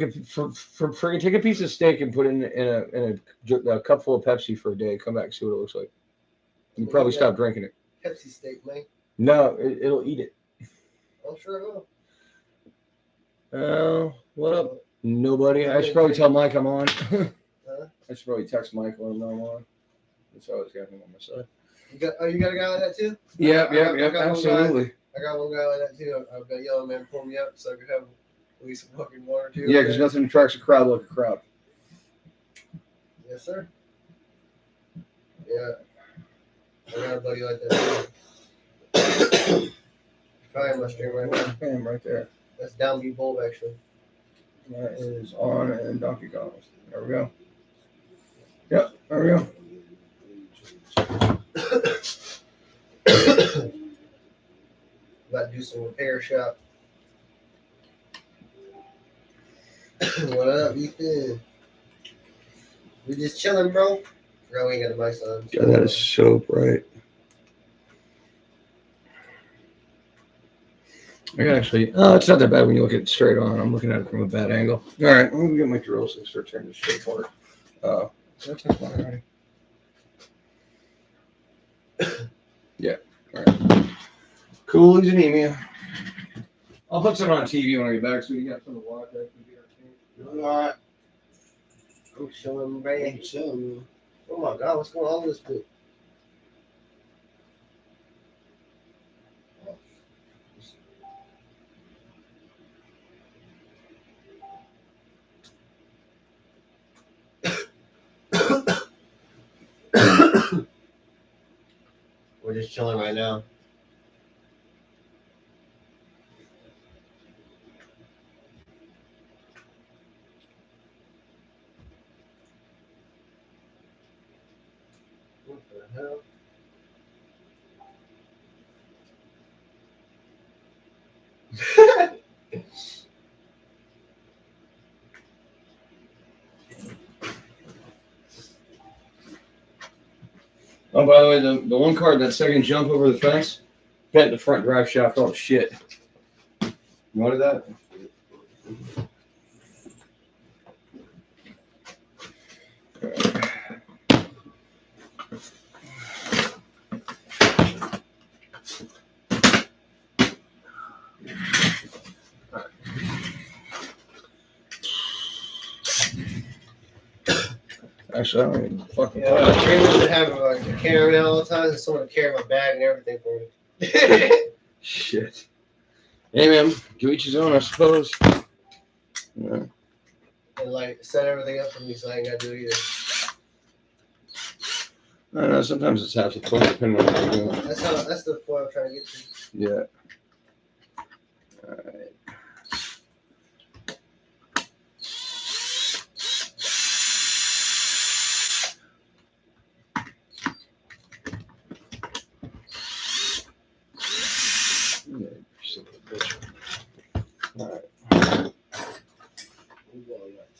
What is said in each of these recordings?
Take a piece of steak and put it in a cup full of Pepsi for a day. Come back and see what it looks like. You probably stop drinking it. Pepsi steak, man. No, it'll eat it. I'm sure it will. What up? Nobody. I should probably tell Mike I'm on. I should probably text Mike when I'm on. That's how I was getting him on my side. You got a guy like that too? Yeah, absolutely. I got one guy like that too. I've got Yellow Man pull me up so I could have at least a fucking one or two. Yeah, because nothing attracts a crowd like a crowd. Yes, sir. Yeah. I got a buddy like that too. Probably on my stream right now. Bam, right there. That's Downbeat Bulb, actually. That is on and Donkey Kong. There we go. Yep, there we go. About to do some repair shop. What up, Ethan? We just chilling, bro. Bro, we ain't got the mics on. Yeah, that is so bright. I can actually, it's not that bad when you look at it straight on. I'm looking at it from a bad angle. All right, I'm going to get my drill so I start turning this shit apart. Did I take one already? Yeah, all right. Cool as anemia. I'll put some on TV when I get back so you got something to watch. All right. I'm showing, man. Oh my God, what's going on with this book? We're just chilling right now. What the hell? Oh, by the way, the one car, that second jump over the fence, bent the front drive shaft. Oh, shit. You wanted that? Actually, I don't even fucking. Yeah, my dream is to have like a caravan all the time and someone to carry my bag and everything for me. Shit. Hey, man, to each his own, I suppose. Yeah. And like set everything up for me so I ain't got to do it either. I don't know, sometimes it's half the fun depending on what you're doing. That's the point I'm trying to get to. Yeah. All right.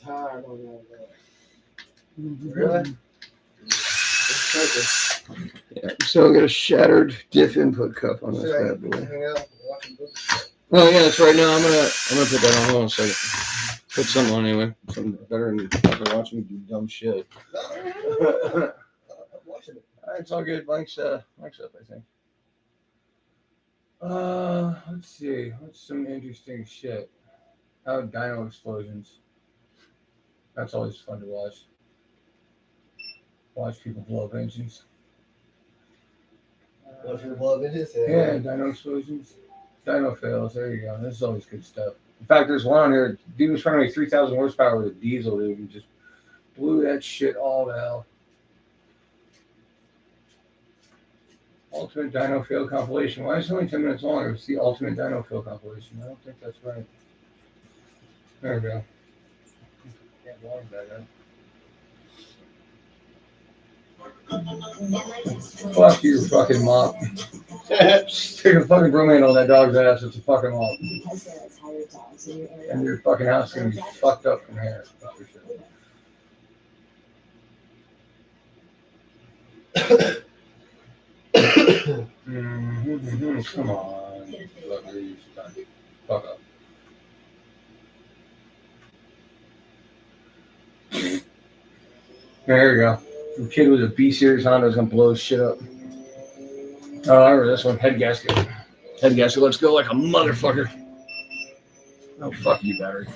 Tired on that. Really? Yeah, so I got a shattered diff input cup on this bad boy. Oh yeah, that's right. Now I'm gonna put that on. Hold on a second. Put something on anyway. Something better than fucking watching me do dumb shit. I'm watching it. It's all good. Mike's up, I think. Let's see. What's some interesting shit? How dyno explosions. That's always fun to watch. Watch people blow up engines. Watch people blow up engines? Yeah, dyno explosions. Dyno fails. There you go. This is always good stuff. In fact, there's one on here. Dude was trying to make 3,000 horsepower with a diesel, dude, and just blew that shit all to hell. Ultimate dyno fail compilation. Why is it only 10 minutes long? It's the ultimate dyno fail compilation. I don't think that's right. There we go. Can't log that up. Fuck you, fucking mop. Stick a fucking broom handle on that dog's ass. It's a fucking mop. And your fucking house is going to be fucked up from here. That's for sure. Come on. Fuck up. There you go. Some kid with a B series Honda's gonna blow his shit up. Oh, I remember this one. Head gasket. Head gasket. Let's go like a motherfucker. Oh, fuck you, battery.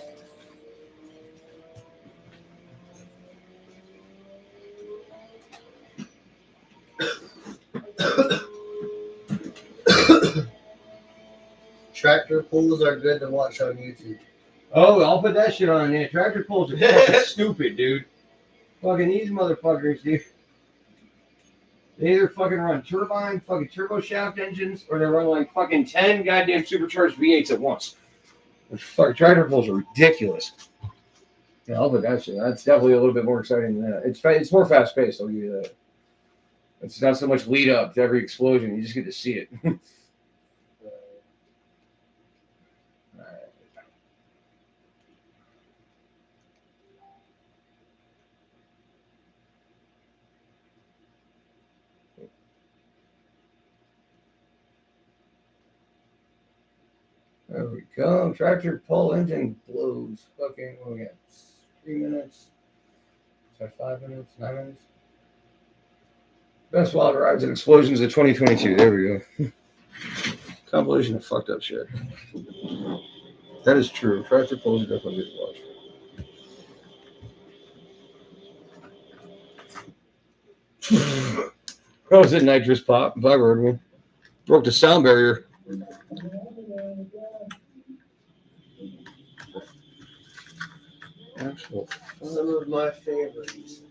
Tractor pulls are good to watch on YouTube. Oh, I'll put that shit on there. Tractor pulls are fucking stupid, dude. Fucking these motherfuckers, dude. They either fucking run turbine, fucking turbo shaft engines, or they run like fucking 10 goddamn supercharged V8s at once. The fucking tractor pulls are ridiculous. Yeah, I'll put that shit. That's definitely a little bit more exciting than that. It's more fast paced, I'll give you that. It's not so much lead up to every explosion, you just get to see it. There we go. Tractor pull engine blows. Fucking, what we got? 3 minutes. Is that 5 minutes? 9 minutes? Best wild rides and explosions of 2022. There we go. Compilation of fucked up shit. That is true. Tractor pulls are definitely good to watch. Oh, was it nitrous pop? If I heard one. Broke the sound barrier. Actual. Some of my favorites.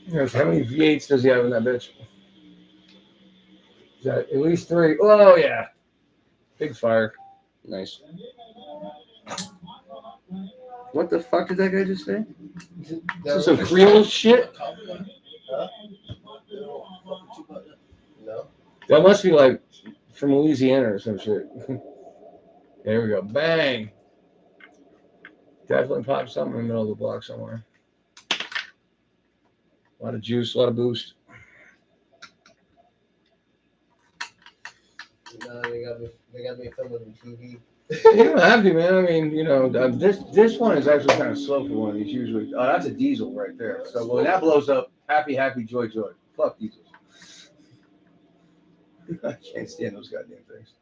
Yes, how many V8s does he have in that bitch? Is that at least 3? Oh, yeah. Big fire. Nice. What the fuck did that guy just say? Is this some Creole shit? Huh? No. That must be like from Louisiana or some shit. There we go. Bang. Definitely popped something in the middle of the block somewhere. A lot of juice, a lot of boost. No, they got me filming on TV. You don't have to, man. I mean, you know, this one is actually kind of slow for one of these usually. Oh, that's a diesel right there. So when that blows up, happy, happy, joy, joy. Fuck diesels. I can't stand those goddamn things.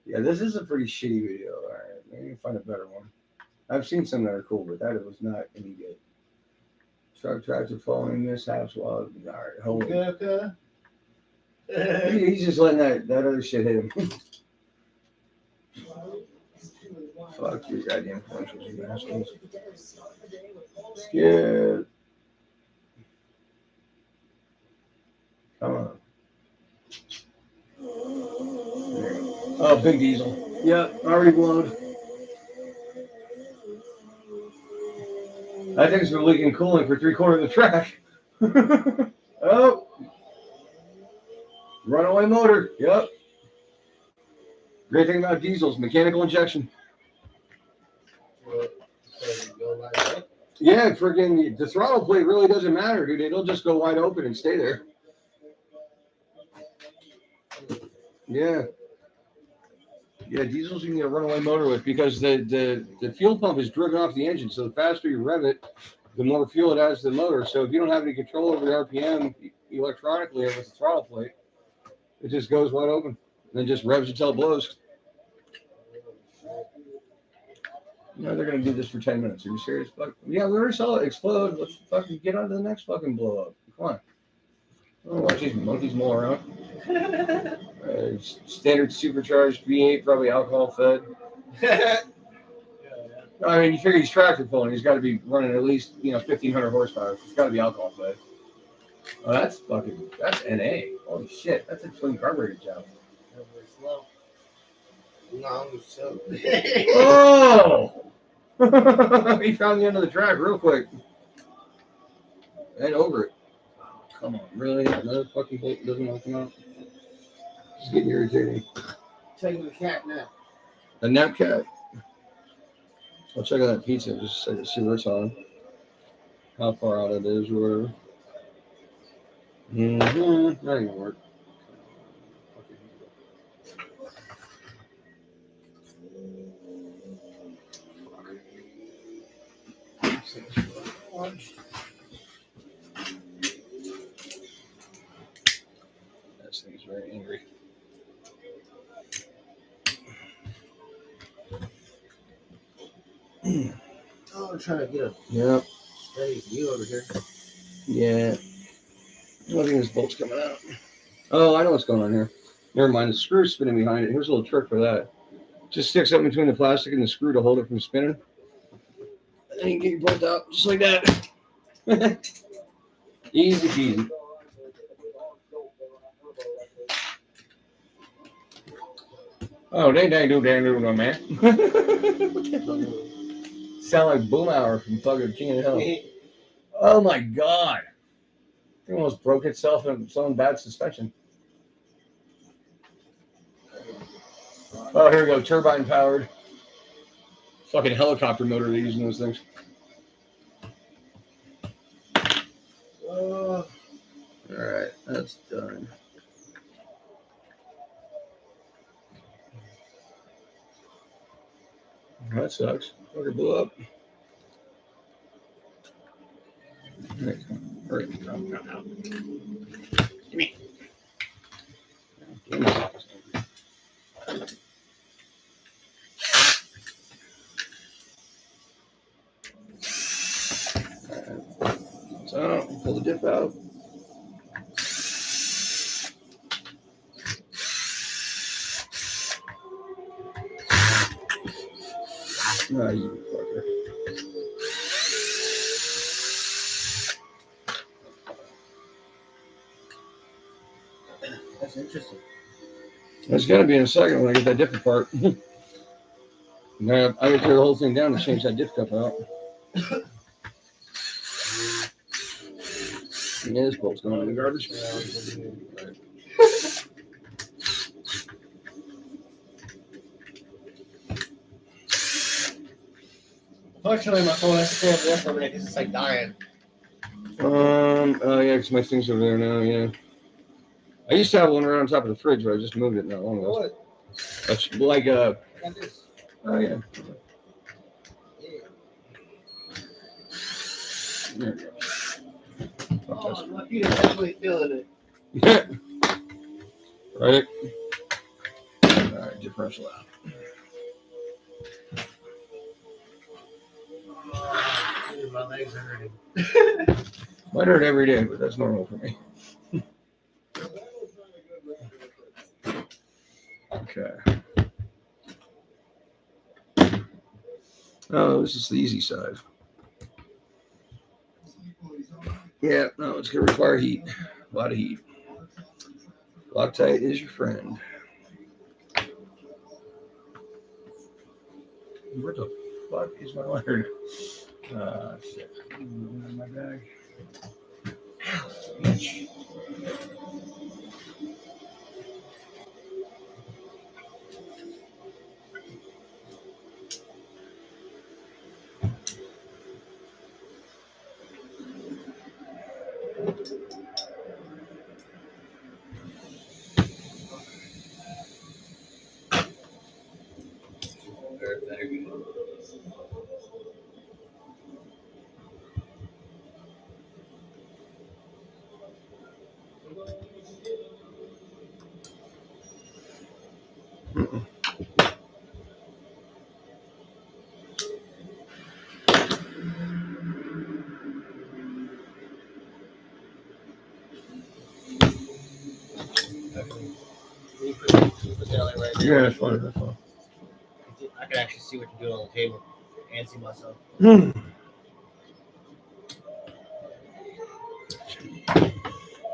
Yeah, this is a pretty shitty video. All right, maybe find a better one. I've seen some that are cool, but that was not any good. Truck tractor falling mishaps while. All right, hold on. Okay. He's just letting that other shit hit him. Fuck your goddamn commercials, you assholes. Scared. Come on. Oh, big diesel. Yeah, already blown. I think it's been leaking cooling for 3/4 of the track. Oh. Runaway motor. Yep. Great thing about diesels, mechanical injection. Yeah, freaking the throttle plate really doesn't matter, dude. It'll just go wide open and stay there. Yeah. Yeah, diesels you can get a runaway motor with because the fuel pump is driven off the engine. So the faster you rev it, the more fuel it adds to the motor. So if you don't have any control over the RPM electronically with the throttle plate, it just goes wide open and then just revs until it blows. No, they're gonna do this for 10 minutes. Are you serious? Fuck. Yeah, we already saw it explode. Let's fucking get on to the next fucking blow up. Come on. Oh, watch these monkeys mull around. Standard supercharged V8, probably alcohol fed. I mean, you figure he's tractor pulling. He's got to be running at least 1,500 horsepower. It's got to be alcohol fed. Oh, that's NA. Holy shit, that's a twin carburetor job. No, so. Oh! He found the end of the track real quick. And over it. Oh, come on, really? Another fucking bolt doesn't want to come out? It's getting irritating. Taking a cat nap. A nap cat? I'll check out that pizza just so I can see where it's on. How far out it is or whatever. That ain't gonna work. This thing's very angry. Oh, I'm trying to get a Yep. steady view over here. Yeah. I think this bolt's coming out. Oh, I know what's going on here. Never mind. The screw's spinning behind it. Here's a little trick for that. Just sticks up between the plastic and the screw to hold it from spinning. And then you can get your bolt out just like that. Easy peasy. Oh, dang, no, man. Sound like Boom Hour from fucking King of Hell. Oh my god. It almost broke itself in some bad suspension. Oh, here we go. Turbine powered. Fucking helicopter motor they're using those things. Alright, that's done. That sucks. Fucker blew up. Hurry. Come out. Give me. So, pull the diff out. Ah, you fucker. That's interesting. It's gonna be in a second when I get that diff apart. Now I gotta tear the whole thing down to change that diff cup out. Yeah, this bolt's going in the garbage. Fortunately, my phone has to stay up there for a minute because it's like dying. Oh yeah, because my thing's over there now. Yeah, I used to have one right on top of the fridge, but I just moved it not long ago. What? That's like I got this. Oh yeah. Yeah. There we go. Oh, my feet are definitely feeling it. Right. All right, differential out. Dude, my legs are hurting. Might hurt every day, but that's normal for me. Okay. Oh, this is the easy side. Yeah, no, it's going to require heat. A lot of heat. Loctite is your friend. Where the fuck is my lanyard? Shit. In my bag. Yeah, that's fine. That's fine. I can actually see what you're doing on the table and see myself.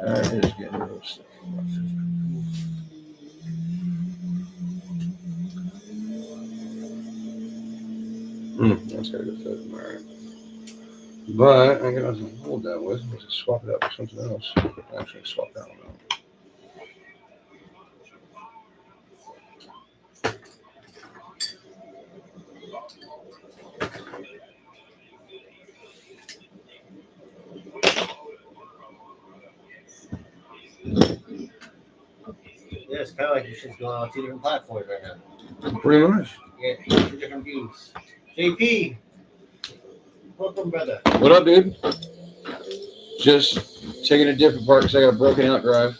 Alright, it is getting real stuff. That's got a good fit. Alright. But I got to hold that with. Let's just swap it out for something else. Actually, swap that one out. Yeah, it's kind of like your shit's going on 2 different platforms right now. Pretty much. Yeah, 2 different views. JP! Welcome, brother. What up, dude? Just taking a diff apart because I got a broken out drive.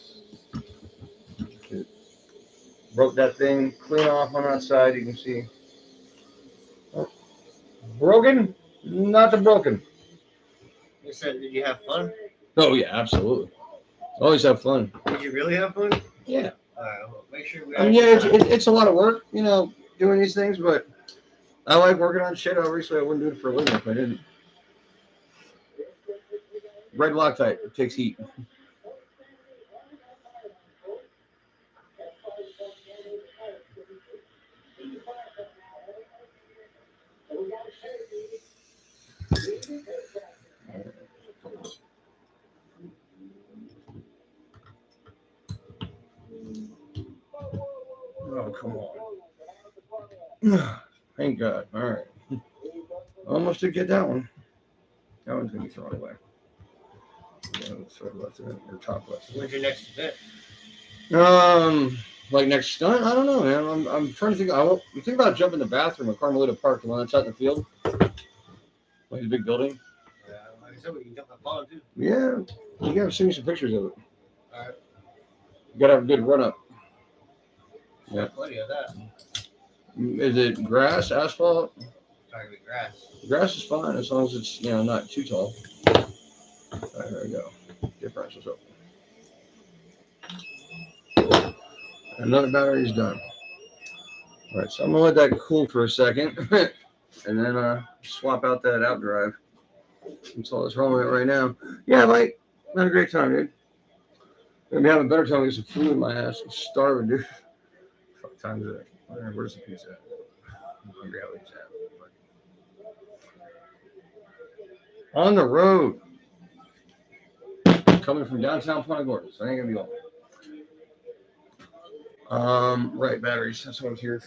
Broke that thing clean off on that side. You can see. Oh, broken? Not the broken. You said, did you have fun? Oh yeah, absolutely. Always have fun. Did you really have fun? Yeah. All right, well, make sure we. I mean, yeah, it's a lot of work, you know, doing these things, but I like working on shit. Obviously, I wouldn't do it for a living if I didn't. Red Loctite, it takes heat. Oh, come on. Thank God. All right. Almost did get that one. That one's going to be thrown away. Third left of it, or top left. When's your next event? Like next stunt? I don't know, man. I'm trying to think. I'm thinking about jumping in the bathroom at Carmelita Park, the one that's out in the field. Like the big building. Yeah, like I said, we can jump the pond too. Yeah. You gotta send me some pictures of it. All right. You gotta have a good run up. Yeah. Plenty of that. Is it grass, asphalt? Sorry, with grass. Grass is fine as long as it's, you know, not too tall. All right, there we go. Differentials open. Another battery's done. All right, so I'm gonna let that cool for a second, and then swap out that out drive. That's all that's wrong with it right now. Yeah, Mike, had a great time, dude. Gonna be having a better time with some food in my ass. I'm starving, dude. Fuck time is it? Where's the pizza at? I'm hungry how it's at. On the road. Coming from downtown Punta Gorda, so I ain't gonna be long. Right, batteries. That's what I was here.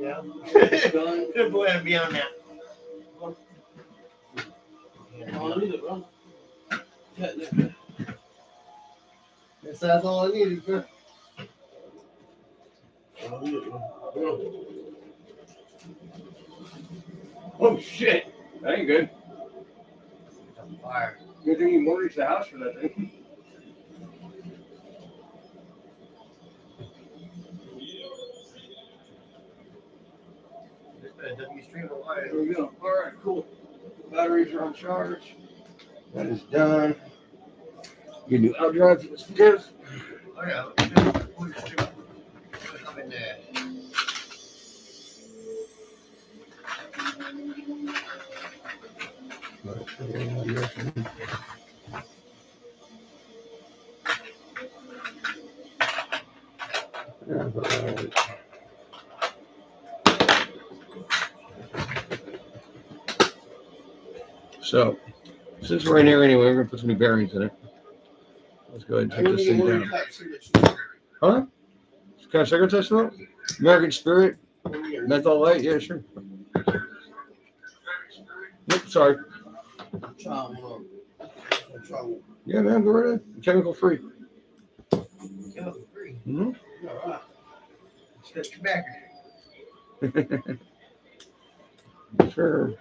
Yeah. Good boy, I'd be on that. That's all I needed, bro. Oh shit! That ain't good. Fire. Good thing you mortgaged the house for that thing. There we go. All right, cool. Batteries are on charge. That is done. You do out drive for this diff. Oh yeah. I'm in there. So, since we're in here anyway, we're gonna put some new bearings in it. Let's go ahead and take this thing down. Huh? Can I cigarette touch smoke? American Spirit, menthol light. Yeah, sure. Nope, sorry. Yeah, man, go right ahead. Chemical free. Chemical free. Mm-hmm. All right. Stretch your back. Sure.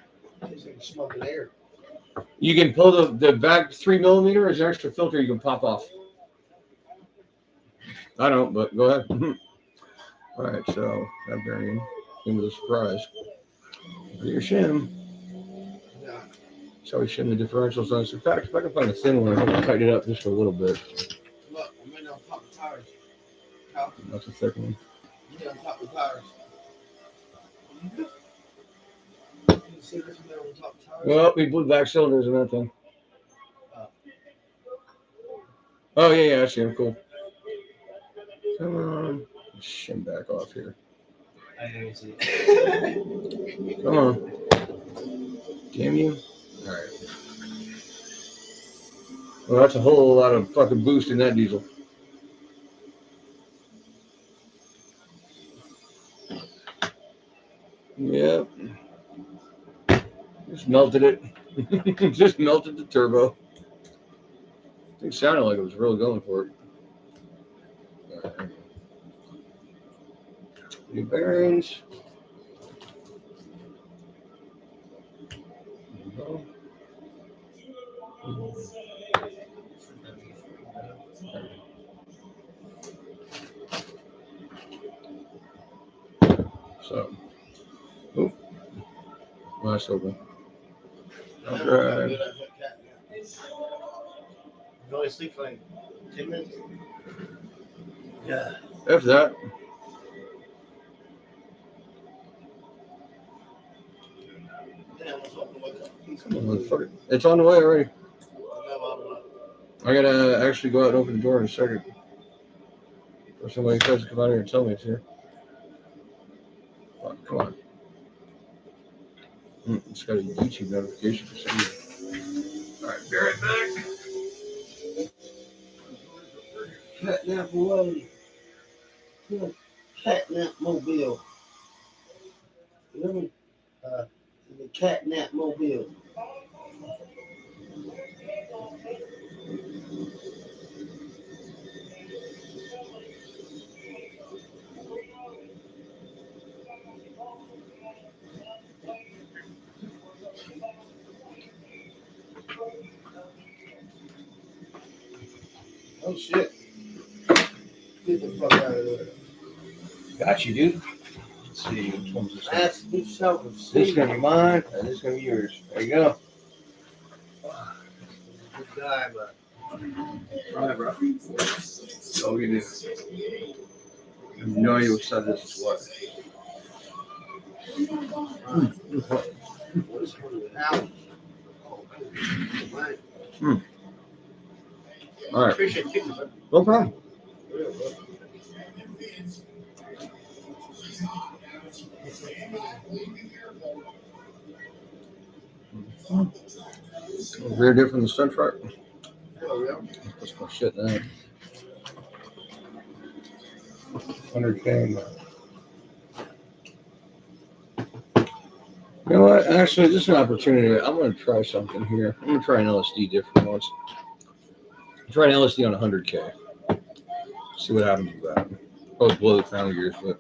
Tastes like smoking air. You can pull the back 3 millimeter. There's an extra filter you can pop off. I don't, but go ahead. All right, so that bearing came with a surprise. For your shim. Yeah. So we shim the differentials on this. In fact, if I can find a thin one, I'm going to tighten it up just a little bit. Look, I'm in on top of tires. That's a thick one. Yeah, on top of tires. Well, we blew back cylinders in that thing. Oh, yeah, I see him. Cool. Come on. Shim back off here. I didn't see it. Come on. Damn you. All right. Well, that's a whole lot of fucking boost in that diesel. Yep. Just melted it. Just melted the turbo. It sounded like it was really going for it. All right. New bearings. So, oh, last open. All right. You only sleep for like 10 minutes? Yeah. After that, come on, motherfucker. It's on the way already. I gotta actually go out and open the door in a second. Or somebody tries to come out here and tell me it's here. Come on. It's got a YouTube notification for some reason. Alright, be right back. Catnap away. Catnap mobile. You hear me? The catnap mobile. Oh shit. Get the fuck out of there. Got you, dude. Let's see, which one's this? That's good show. This is gonna be mine, and this is gonna be yours. There you go. Good guy, bro. Alright, bro. So you do. I have no idea what side this is what. Ouch. Alright. Appreciate you, man. No problem. Rear diff from the front part. That's my shit now. 100K. You know what? Actually, this is an opportunity. I'm going to try something here. I'm going to try an LSD different once. Try an LSD on 100K. See what happens with that. Probably blow the crown gears, but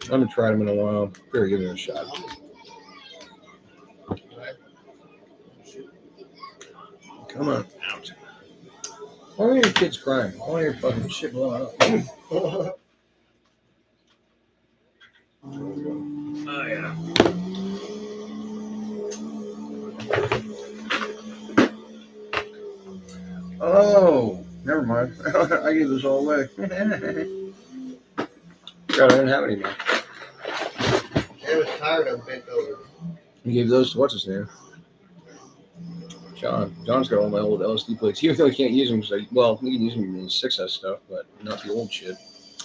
I haven't tried them in a while. Better give it a shot. Come on. Out. Why are your kids crying? Why are your fucking shit blowing up? Oh, yeah. Oh, never mind. I gave this all away. God, I didn't have any more. They was tired of bent over. You gave those to what's his name? John. John's got all my old LSD plates. Even though I can't use them because well, we can use them in the 6S stuff, but not the old shit.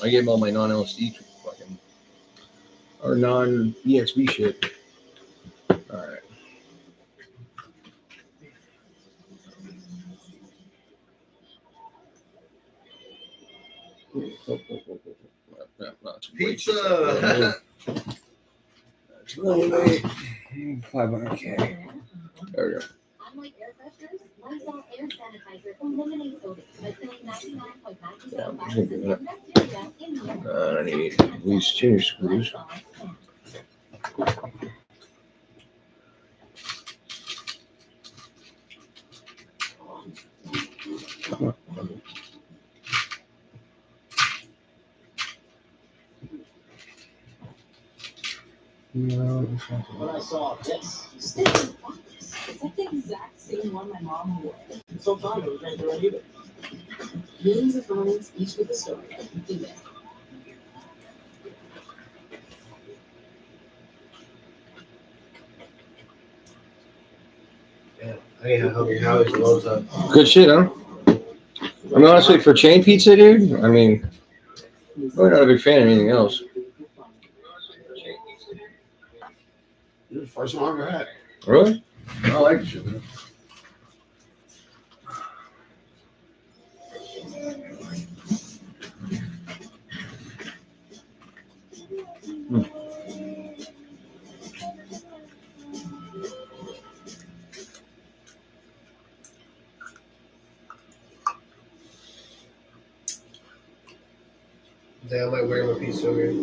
I gave him all my non-LSD fucking or non-EXB shit. All right. Pizza. That's really 500K. There we go. Unlike air fresheners, Lysol air sanitizer eliminates odors by killing 99.97% bacteria in the air. I need at least 2 screws. No, When I saw this, It's like the exact same one my mom wore. sometimes it was right there either. Millions of moments, each with a story. eBay. I hope your house blows up. good shit, huh? I mean, honestly, for chain pizza, dude, I mean, I'm really not a big fan of anything else. You're the first one I ever had. Really? I like the shit, man. Then I might wear my piece over here.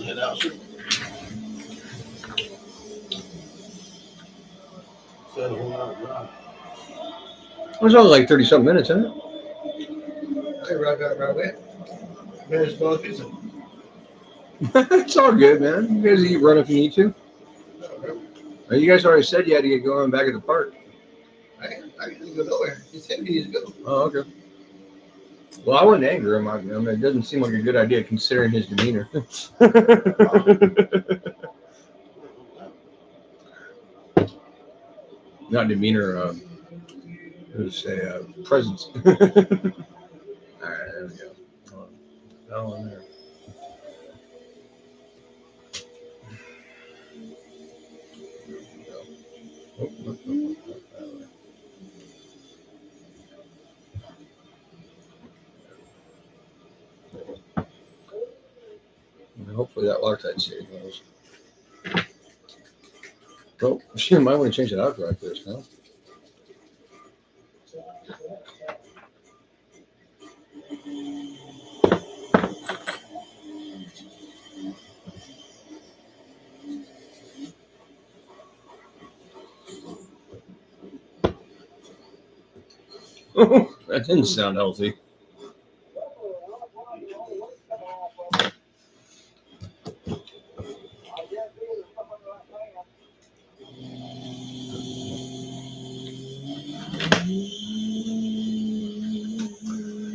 Head out. It was only like 30-something minutes, isn't it? I right away. Man, it's small pizza. It's all good, man. You guys eat run if you need to. You guys already said you had to get going back at the park. I didn't go nowhere. He said he needs to go. Oh, okay. Well, I wouldn't anger him. I mean, it doesn't seem like a good idea considering his demeanor. Not demeanor, it was a presence. All right, there we go. That one there. Oh, that way. Hopefully that Loctite save those. Oh, shit, might want to change that out right first, huh? Oh, that didn't sound healthy.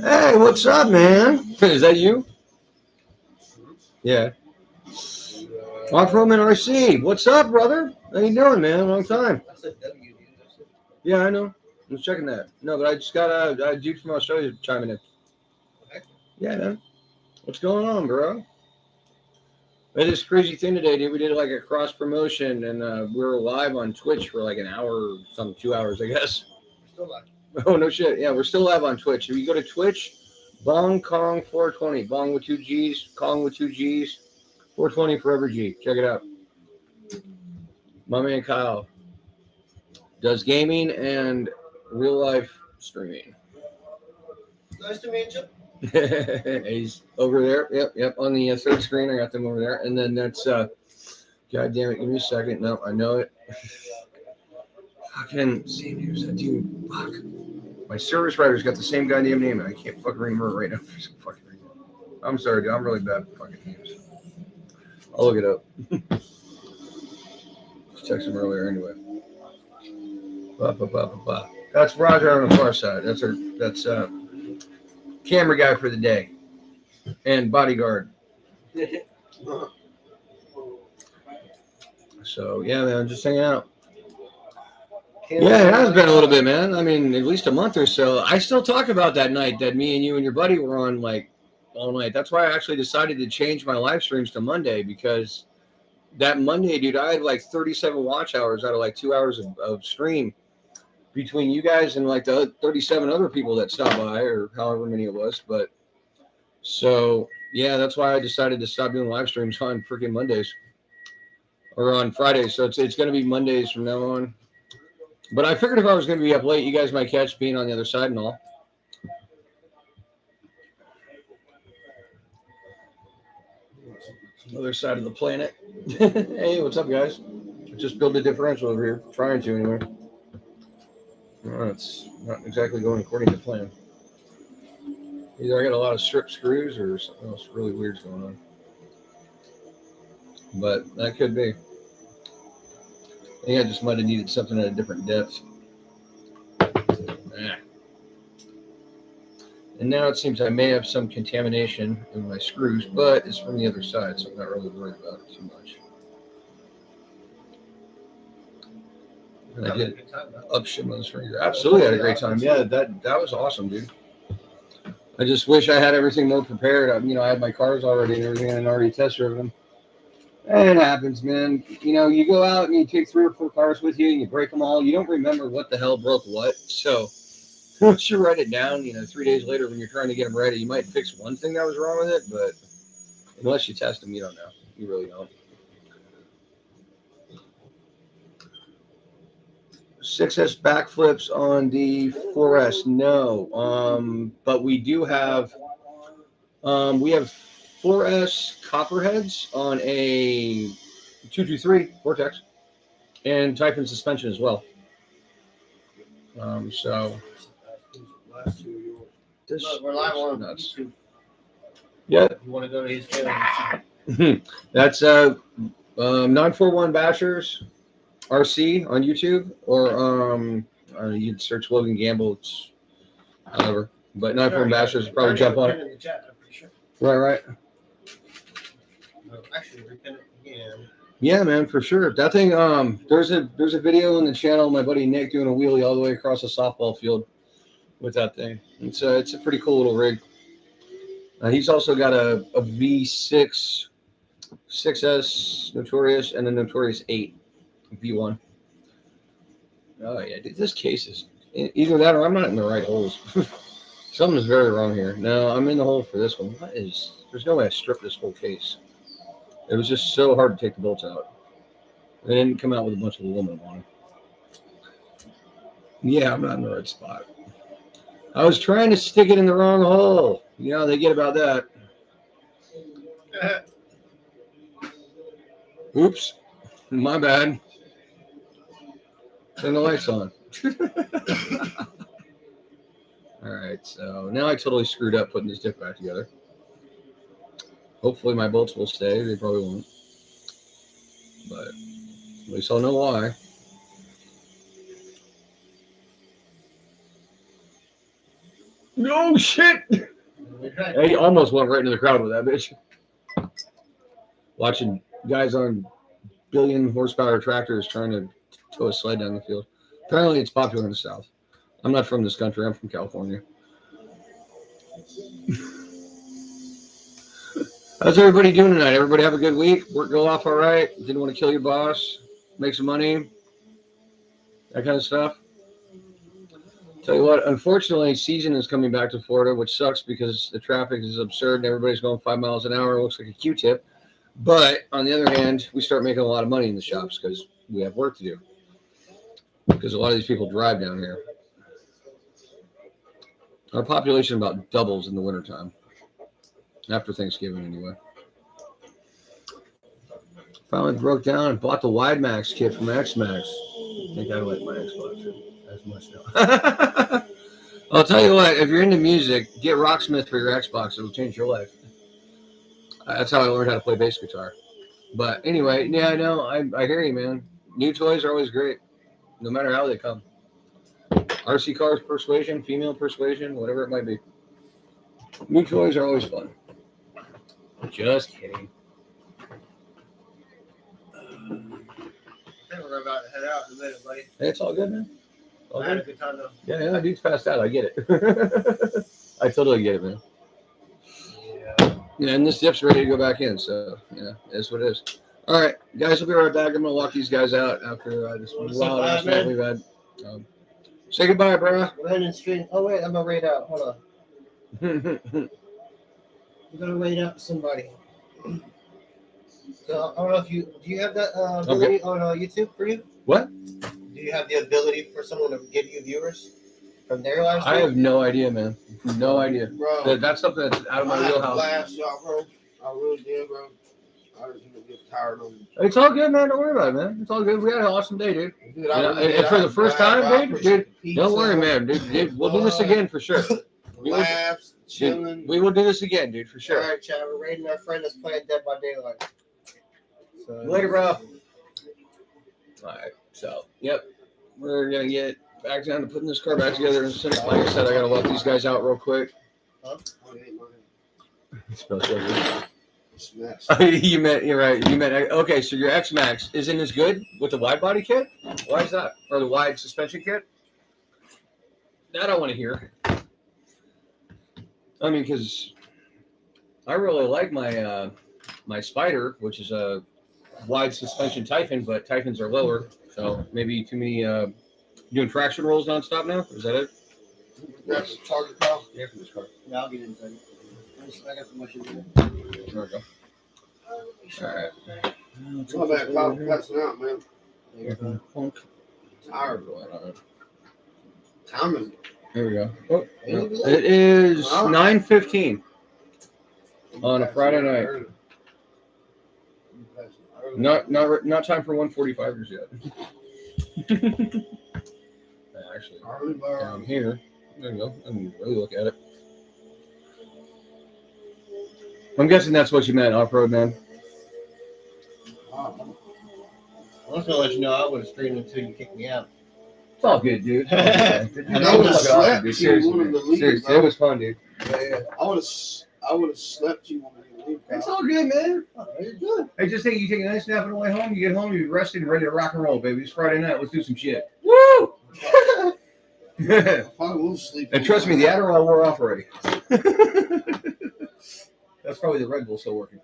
Hey, what's up, man? Is that you? Yeah. I'm from NRC. What's up, brother? How you doing, man? Long time. I said W, dude. Yeah, I know. I was checking that. No, but I just got a dude from Australia chiming in. Okay. Yeah, man. What's going on, bro? We had this crazy thing today, dude. We did like a cross promotion, and we were live on Twitch for like an hour or something, 2 hours, I guess. We're still live. Oh, no shit. Yeah, we're still live on Twitch. If you go to Twitch, Bong Kong 420. Bong with 2 G's, Kong with 2 G's, 420 Forever G. Check it out. My man Kyle does gaming and real life streaming. Nice to meet you. He's over there. Yep. On the third screen, I got them over there. And then that's, God damn it. Give me a second. No, I know it. Fucking, see, who's that dude? Fuck. My service writer's got the same goddamn name, and I can't fucking remember right now. I'm sorry, dude. I'm really bad at fucking names. I'll look it up. Just text him earlier anyway. That's Roger on the far side. That's camera guy for the day and bodyguard. So yeah, man, just hanging out. Yeah, it has been a little bit, man. I mean, at least a month or so. I still talk about that night that me and you and your buddy were on like all night. That's why I actually decided to change my live streams to Monday, because that Monday, dude, I had like 37 watch hours out of like 2 hours of stream between you guys and like the 37 other people that stopped by, or however many it was. But so yeah, that's why I decided to stop doing live streams on freaking Mondays or on Fridays. So it's going to be Mondays from now on. But I figured if I was going to be up late, you guys might catch being on the other side and all. Other side of the planet. Hey, what's up, guys? Just build a differential over here. Trying to, anyway. It's not exactly going according to plan. Either I got a lot of strip screws or something else really weird's going on. But that could be. I think I just might have needed something at a different depth. And now it seems I may have some contamination in my screws, but it's from the other side, so I'm not really worried about it too much. And I did upshim on this finger. Absolutely had a great time. Yeah, that was awesome, dude. I just wish I had everything more prepared. I had my cars already and everything, and already test driven them. It happens, man. You go out and you take 3 or 4 cars with you and you break them all. You don't remember what the hell broke what. So once you write it down, 3 days later when you're trying to get them ready, you might fix one thing that was wrong with it, but unless you test them, you don't know. You really don't. 6S backflips on the 4S. No. But we do have we have 4S copperheads on a 223 Vortex and Typhon suspension as well. So Last two are yours. this Look, we're live on nuts. YouTube. Yeah, You want to go to his channel? that's 941 Bashers RC on YouTube, or you can search Logan Gamble. It's however, but 941 Bashers will probably jump on it. In the chat, I'm pretty sure. Right. No, actually, repin it again. Yeah, man, for sure. That thing. There's a video in the channel of my buddy Nick doing a wheelie all the way across a softball field with that thing. It's a pretty cool little rig. He's also got a V6 6S Notorious and a Notorious 8 V1. Oh yeah, dude, this case is either that or I'm not in the right holes. Something's very wrong here. No, I'm in the hole for this one. There's no way I stripped this whole case. It was just so hard to take the bolts out. They didn't come out with a bunch of aluminum on them. Yeah, I'm not in the right spot. I was trying to stick it in the wrong hole. You know how they get about that. Oops. My bad. Turn the lights on. All right, so now I totally screwed up putting this diff back together. Hopefully my bolts will stay. They probably won't. But at least I'll know why. No shit! I almost went right into the crowd with that bitch. Watching guys on billion horsepower tractors trying to tow a sled down the field. Apparently it's popular in the South. I'm not from this country. I'm from California. How's everybody doing tonight? Everybody have a good week? Work go off all right? Didn't want to kill your boss? Make some money? That kind of stuff? Tell you what, unfortunately, season is coming back to Florida, which sucks because the traffic is absurd and everybody's going 5 miles an hour. It looks like a Q-tip. But on the other hand, we start making a lot of money in the shops because we have work to do. Because a lot of these people drive down here. Our population about doubles in the wintertime. After Thanksgiving, anyway. Finally broke down and bought the Wide Max kit from X-Max. I think I like my Xbox as much now. I'll tell you what, if you're into music, get Rocksmith for your Xbox. It'll change your life. That's how I learned how to play bass guitar. But anyway, yeah, no, I hear you, man. New toys are always great, no matter how they come. RC cars persuasion, female persuasion, whatever it might be. New toys are always fun. Just kidding. I think we're about to head out in a minute, buddy. Hey, it's all good, man. All I had a good. good time, though. Yeah, dude's passed out. I get it. I totally get it, man. Yeah. Yeah, and this dip's ready to go back in, so yeah, it's what it is. All right, guys, we'll be right back. I'm gonna lock these guys out after this wild ass night we've had. Say goodbye, bro. Go ahead and stream. Oh wait, I'm gonna raid out. Hold on. I'm gonna raid out somebody. So I don't know if do you have that ability on YouTube for you? What? Do you have the ability for someone to give you viewers from their live stream? I have no idea, man. No idea. Bro, That's something that's out of my wheelhouse. Last y'all, bro. I really did, bro. I just get tired of it. It's all good, man. Don't worry about it, man. It's all good. We had an awesome day, dude. Dude, And for the first time, dude, don't worry, man. Dude, we'll do this again for sure. Laughs, chilling. We will do this again, dude, for sure. All right, Chad. We're raiding our friend that's playing Dead by Daylight. So, Later, bro. All right, so, yep. We're going to get back down to putting this car back together. And like I said, I got to walk these guys out real quick. Huh? It smells so good. Smash. You're right. Okay, so your X-Max isn't as good with the wide body kit? Why is that? Or the wide suspension kit? That I want to hear. I mean, because I really like my my Spider, which is a wide suspension Typhon, but Typhons are lower, so maybe too many. Doing traction rolls nonstop now? Is that it? That's the target pal. Yeah, for this car. Yeah, I'll get in a second. I got some much in there. There we go. All right. My bad, pal. Passing out, man. Punk. Tired. Time There we go. Oh, no. Ain't it? It is Huh? 9:15 on a Friday night. Not time for 145ers yet. Actually, down here. There you go. I can really look at it. I'm guessing that's what you meant, off-road man. I was gonna let you know I would have screamed until you kicked me out. It's all good, dude. It's all good, man. I I would have Fucking awesome, slept dude. you Seriously, wanted man. to leave. Seriously, Bro. it was fun, dude. Yeah, I would have slept you wanted to leave. It's Pal. all good, man. You're good. I just think you take a nice nap on the way home. You get home, you're rested and ready to rock and roll, baby. It's Friday night. Let's do some shit. Woo! I probably will sleep. And trust me, the Adderall wore off already. That's probably the Red Bull still working.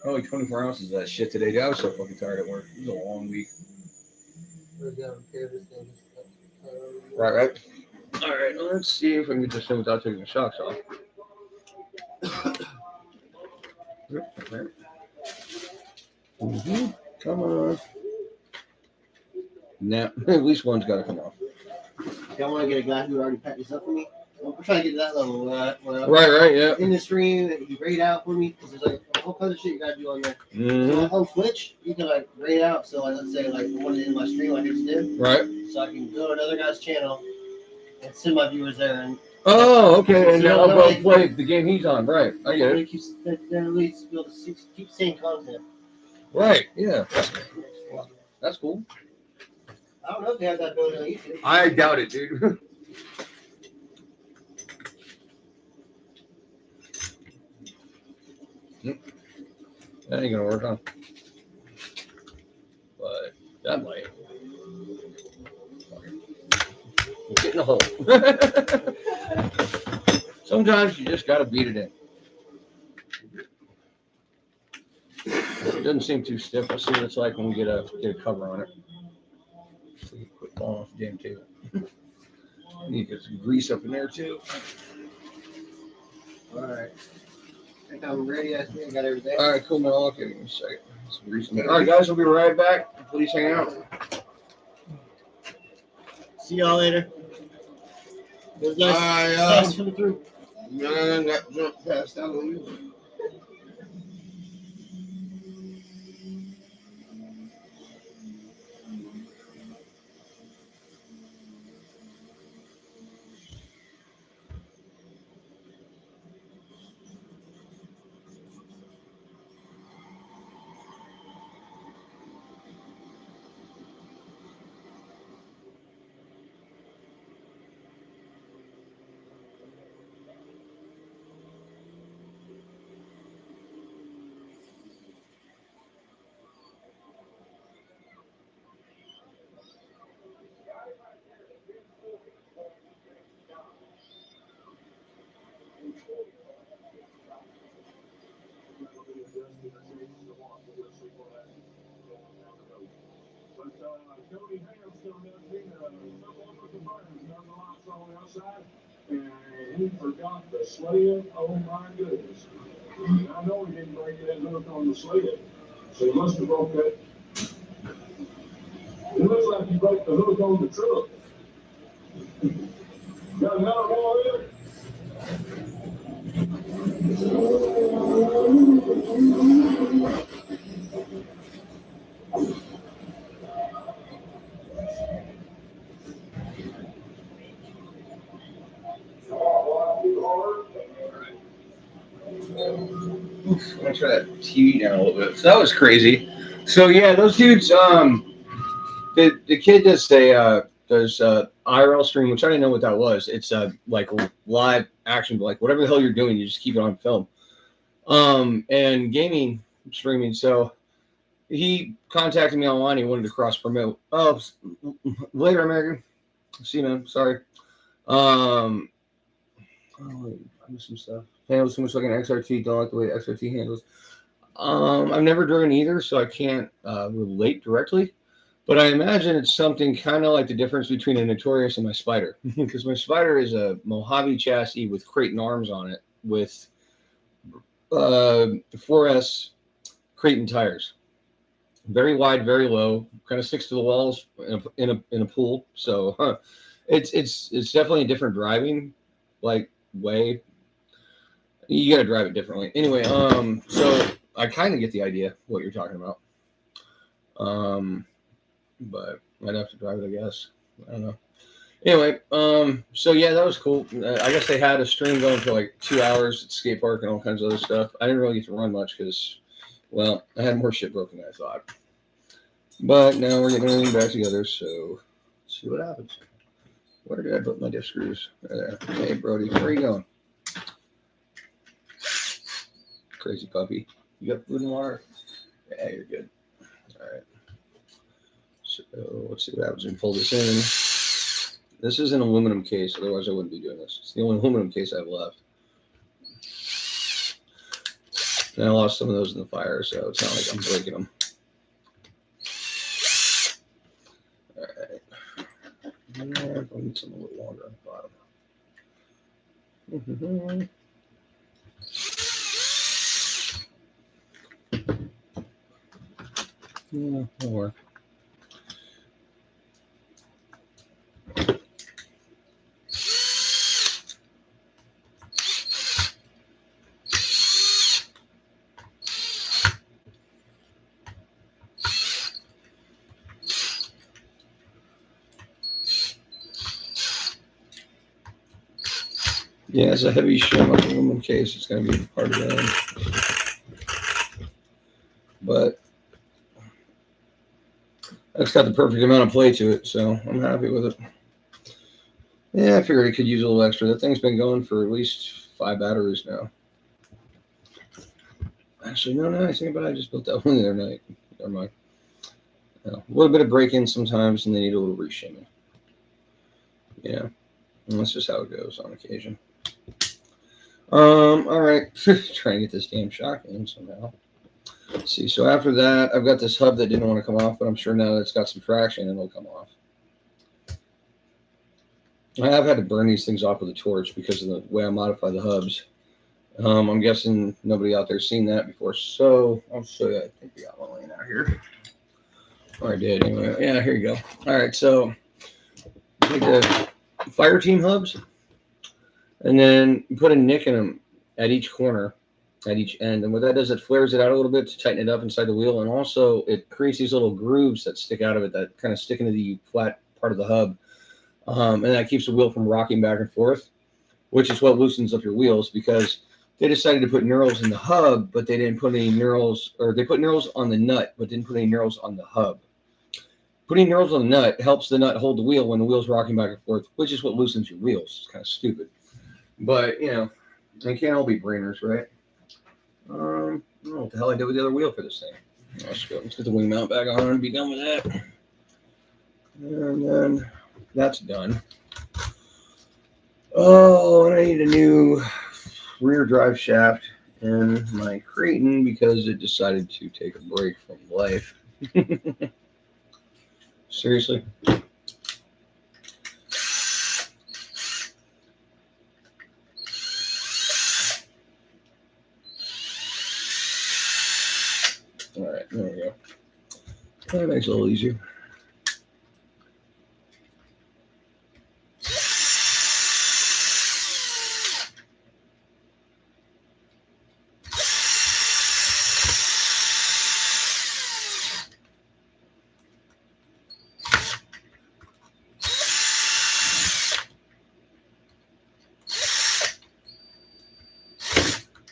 Only 24 ounces of that shit today, dude. I was so fucking tired at work. It was a long week. Right. All right, let's see if I can get this in without taking the shocks off. Come on. Now, at least one's got to come off. Y'all want to get a guy who already packed this up for me? We're trying to get to that level. Right, yeah. In the stream, he grayed out for me because there's like a whole bunch of shit you gotta do on there. Mm-hmm. So on Twitch, you can like grade out. So like, let's say like I wanted it in my stream like I just did. Right. So I can go to another guy's channel and send my viewers there and. Oh, okay. And So now I'll go play the game he's on. Right. I get it. Then at least be able to keep seeing content. Right. Yeah. That's cool. I don't know if they have that ability on YouTube. I doubt it, dude. That ain't gonna work, huh? But that might. Get in the hole. Sometimes you just gotta beat it in. It doesn't seem too stiff. Let's see what it's like when we get a cover on it. So you quit falling off the damn table. Need to get some grease up in there too. All right. I think I'm ready. I think I got everything. All right, cool, man. I'll give you a second. Some grease in there. All right, guys, we'll be right back. Please hang out. See y'all later. It was nice coming through. Man, got drunk passed out on you. And he forgot the sled. Oh my goodness. And I know he didn't break that hook on the sled. So he must have broke that. It looks like he broke the hook on the truck. Got another one there? I'm gonna try that TV down a little bit. So that was crazy. So yeah, those dudes. The kid does say IRL stream, which I didn't know what that was. It's like live action, like whatever the hell you're doing, you just keep it on film. And gaming streaming. So he contacted me online. He wanted to cross promote. Oh, later, American. See you, man. Sorry. Oh, I missed some stuff. Handles too much like an XRT. Don't like the way XRT handles. I've never driven either, so I can't relate directly. But I imagine it's something kind of like the difference between a Notorious and my Spider, because my Spider is a Mojave chassis with Creighton arms on it with 4S Creighton tires. very wide, very low, kind of sticks to the walls in a pool. So it's definitely a different driving like way. You got to drive it differently. Anyway, so I kind of get the idea what you're talking about. But I'd have to drive it, I guess. I don't know. Anyway, so yeah, that was cool. I guess they had a stream going for like 2 hours at skate park and all kinds of other stuff. I didn't really get to run much because, well, I had more shit broken than I thought. But now we're getting everything back together, so let's see what happens. Where did I put my diff screws? There. Hey, Brody, where are you going? Crazy puppy. You got food and water? Yeah, you're good. All right. So let's see what happens when we pull this in. This is an aluminum case, otherwise I wouldn't be doing this. It's the only aluminum case I have left. And I lost some of those in the fire, so it's not like I'm breaking them. All right. I'll need some a little longer on the bottom. Yeah, that'll work. Yeah, it's a heavy shim aluminum case. It's going to be part of that. But that's got the perfect amount of play to it, so I'm happy with it. Yeah, I figured it could use a little extra. That thing's been going for at least 5 batteries now. Actually, no, I think about it. I just built that one the other night. Never mind. A little bit of break-in sometimes, and they need a little reshimming. Yeah, and that's just how it goes on occasion. All right, trying to get this damn shock in somehow. Let's see, so after that, I've got this hub that didn't want to come off, but I'm sure now that it's got some traction, it'll come off. I have had to burn these things off with a torch because of the way I modify the hubs. I'm guessing nobody out there's seen that before, so I'll show you. I think we got one laying out here. Or I did anyway. Yeah, here you go. All right, so take the fire team hubs, and then put a nick in them at each corner, at each end. And what that does, it flares it out a little bit to tighten it up inside the wheel, and also it creates these little grooves that stick out of it that kind of stick into the flat part of the hub. And that keeps the wheel from rocking back and forth, which is what loosens up your wheels, because they decided to put knurls in the hub, but they didn't put any knurls, or they put knurls on the nut, but didn't put any knurls on the hub. Putting knurls on the nut helps the nut hold the wheel when the wheel's rocking back and forth, which is what loosens your wheels. It's kind of stupid. But, you know, they can't all be brainers, right? I don't know what the hell I did with the other wheel for this thing. Let's get the wing mount back on and be done with that. And then that's done. Oh, and I need a new rear drive shaft in my Creighton because it decided to take a break from life. Seriously. All right, there we go. That makes it a little easier.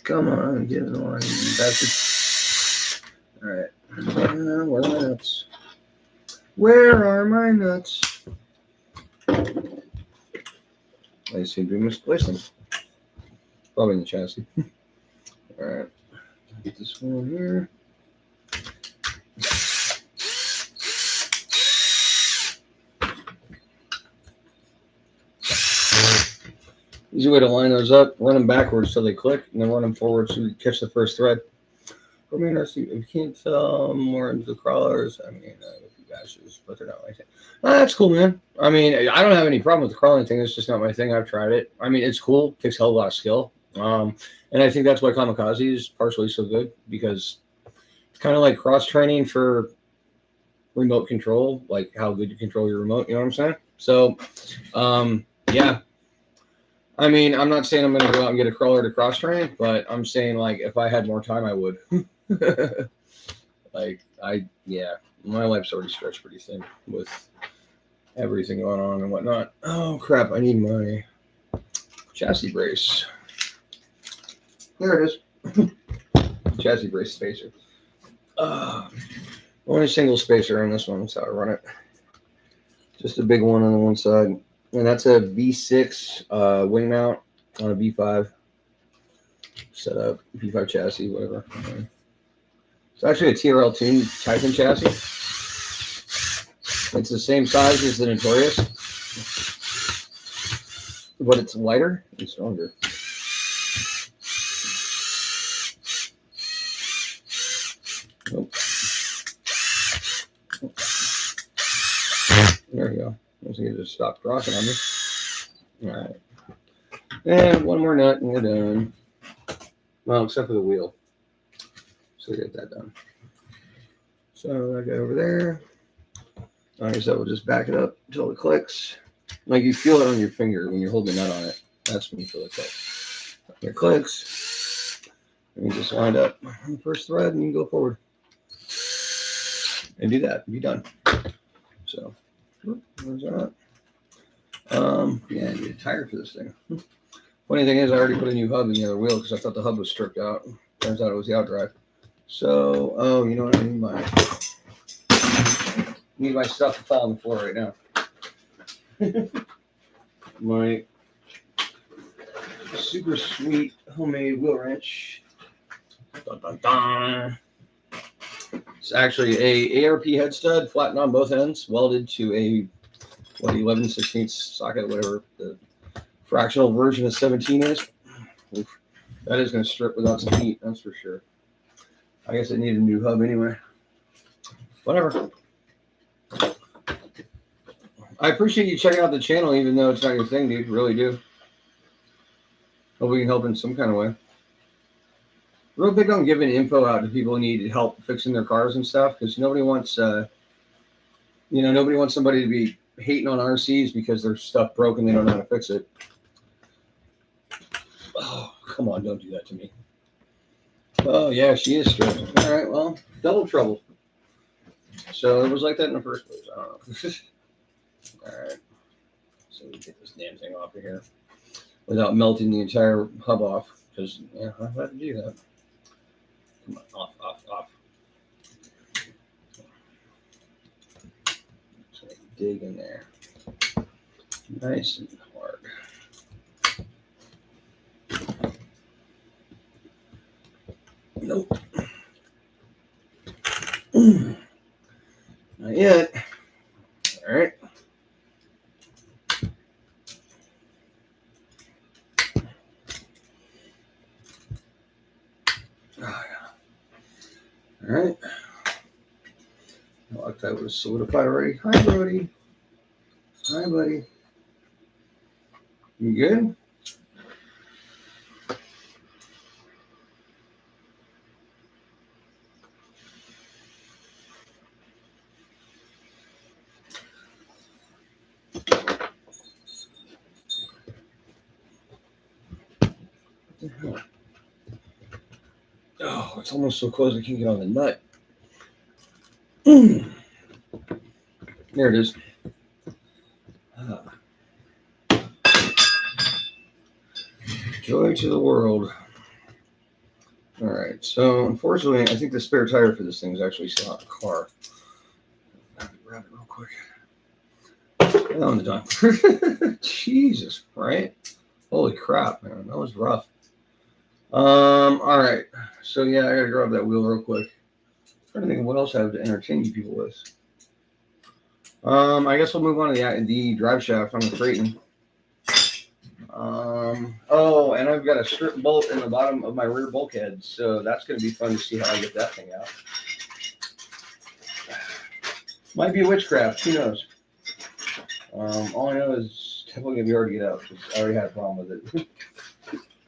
Come on, get it on. That's it. All right. Where are my nuts? Where are my nuts? I seem to be misplacing them. Probably in the chassis. All right. Get this one here. Easy way to line those up, run them backwards so they click, and then run them forward so you catch the first thread. I mean, if you can't tell more into the crawlers, I mean, if you guys just, but they're not like that. That's cool, man. I mean, I don't have any problem with the crawling thing. It's just not my thing. I've tried it. I mean, it's cool. It takes a hell of a lot of skill. And I think that's why Kamikaze is partially so good, because it's kind of like cross training for remote control, like how good you control your remote. You know what I'm saying? So, yeah. I mean, I'm not saying I'm going to go out and get a crawler to cross train, but I'm saying like if I had more time, I would. My life's already stretched pretty thin with everything going on and whatnot. Oh crap! I need my chassis brace. There it is. Chassis brace spacer. Only single spacer on this one. That's how I run it. Just a big one on the one side. And that's a V6 wing mount on a V5 setup, V5 chassis, whatever. It's actually a TRL tuned Titan chassis. It's the same size as the Notorious, but it's lighter and stronger. Nope. There we go. Looks like it just stopped crossing on me. All right. And one more nut and we're done. Well, except for the wheel. So we get that done. So I got over there. I guess that will just back it up until it clicks. Like you feel it on your finger when you're holding the nut on it. That's when you feel it click. When it clicks, and you just wind up on the first thread and you can go forward. And do that. Be done. So, where's that? Yeah, I need a tire for this thing. Funny thing is, I already put a new hub in the other wheel because I thought the hub was stripped out. Turns out it was the outdrive. So, oh, you know what? I need my stuff to fall on the floor right now. My super sweet homemade wheel wrench. Dun, dun, dun. It's actually a ARP head stud, flattened on both ends, welded to a 11/16 socket, whatever the fractional version of 17 is. Oof. That is going to strip without some heat, that's for sure. I guess it needed a new hub anyway. Whatever. I appreciate you checking out the channel, even though it's not your thing, dude. Really do. Hope we can help in some kind of way. Real big on giving info out to people who need help fixing their cars and stuff, because nobody wants, nobody wants somebody to be hating on RCs because their stuff broke and they don't know how to fix it. Oh, come on, don't do that to me. Oh, yeah, she is strict. All right, well, double trouble. So it was like that in the first place. I don't know. All right. So we get this damn thing off of here without melting the entire hub off, because, yeah, I have to do that. Come on, off. So dig in there. Nice and hard. Nope. Not yet. All right. Oh, yeah. All right. I like that was solidified already. Hi, Brody. Hi, buddy. You good? Oh, it's almost so close I can't get on the nut. There it is. Joy to the world. All right. So, unfortunately, I think the spare tire for this thing is actually still out in the car. Let me grab it real quick. That one's done. Jesus, right? Holy crap, man. That was rough. All right. So, yeah, I got to grab that wheel real quick. I'm trying to think of what else I have to entertain you people with. I guess we'll move on to the drive shaft on the Creighton. Oh, and I've got a strip bolt in the bottom of my rear bulkhead, so that's going to be fun to see how I get that thing out. Might be witchcraft, who knows? All I know is definitely going to be hard to get out, because I already had a problem with it.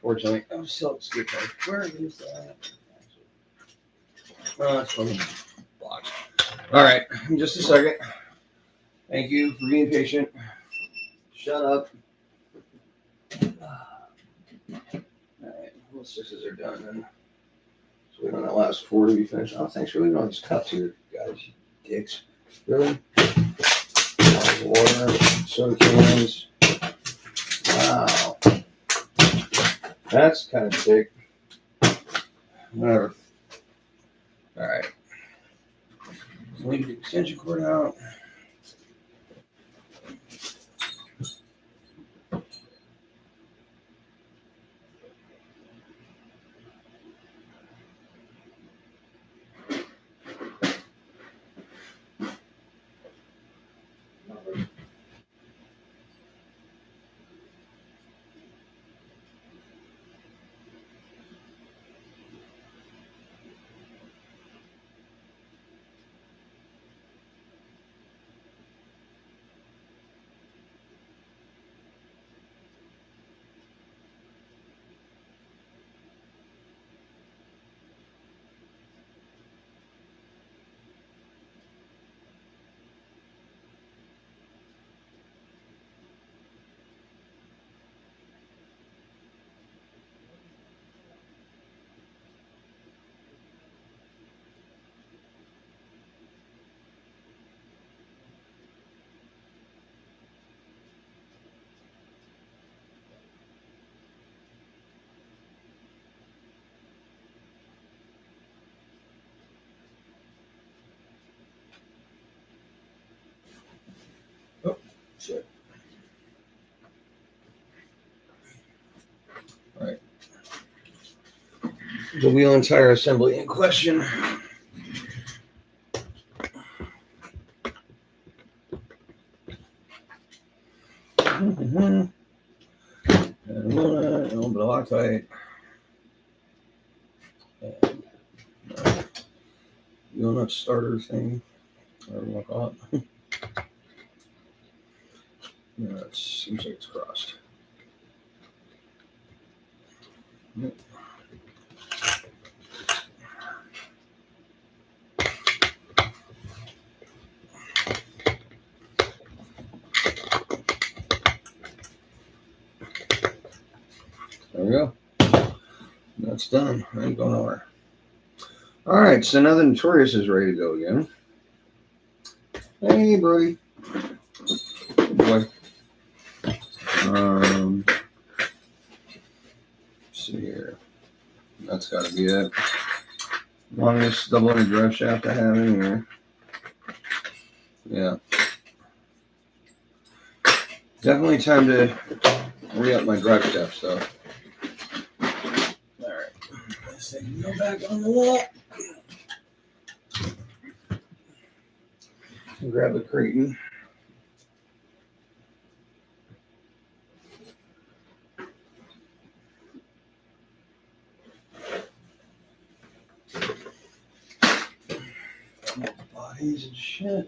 Fortunately, I'm still at skip card. Where is that? Oh, it's from the box. All right, just a second. Thank you for being patient. Shut up. All right, well, 6s are done then. So we don't that last 4 to be finished. Oh, thanks for leaving all these cups here, guys. You dicks. Really? Water, soda cans. Wow. That's kind of thick. Whatever. All right. Leave the extension cord out. Oh, shit. All right. The wheel and tire assembly in question. And Loctite. And wheel nut starter thing. Whatever you want to call it. No, it seems like it's crossed. Yep. There we go. That's done. I ain't going nowhere. All right, so now the Notorious is ready to go again. Hey, Brody. Good boy. Let's see here. That's got to be it. Longest double-ended drive shaft I have in here. Yeah. Definitely time to re-up my drive shaft stuff. All right. Let's go back on the wall. Grab the Creighton. Bodies and shit.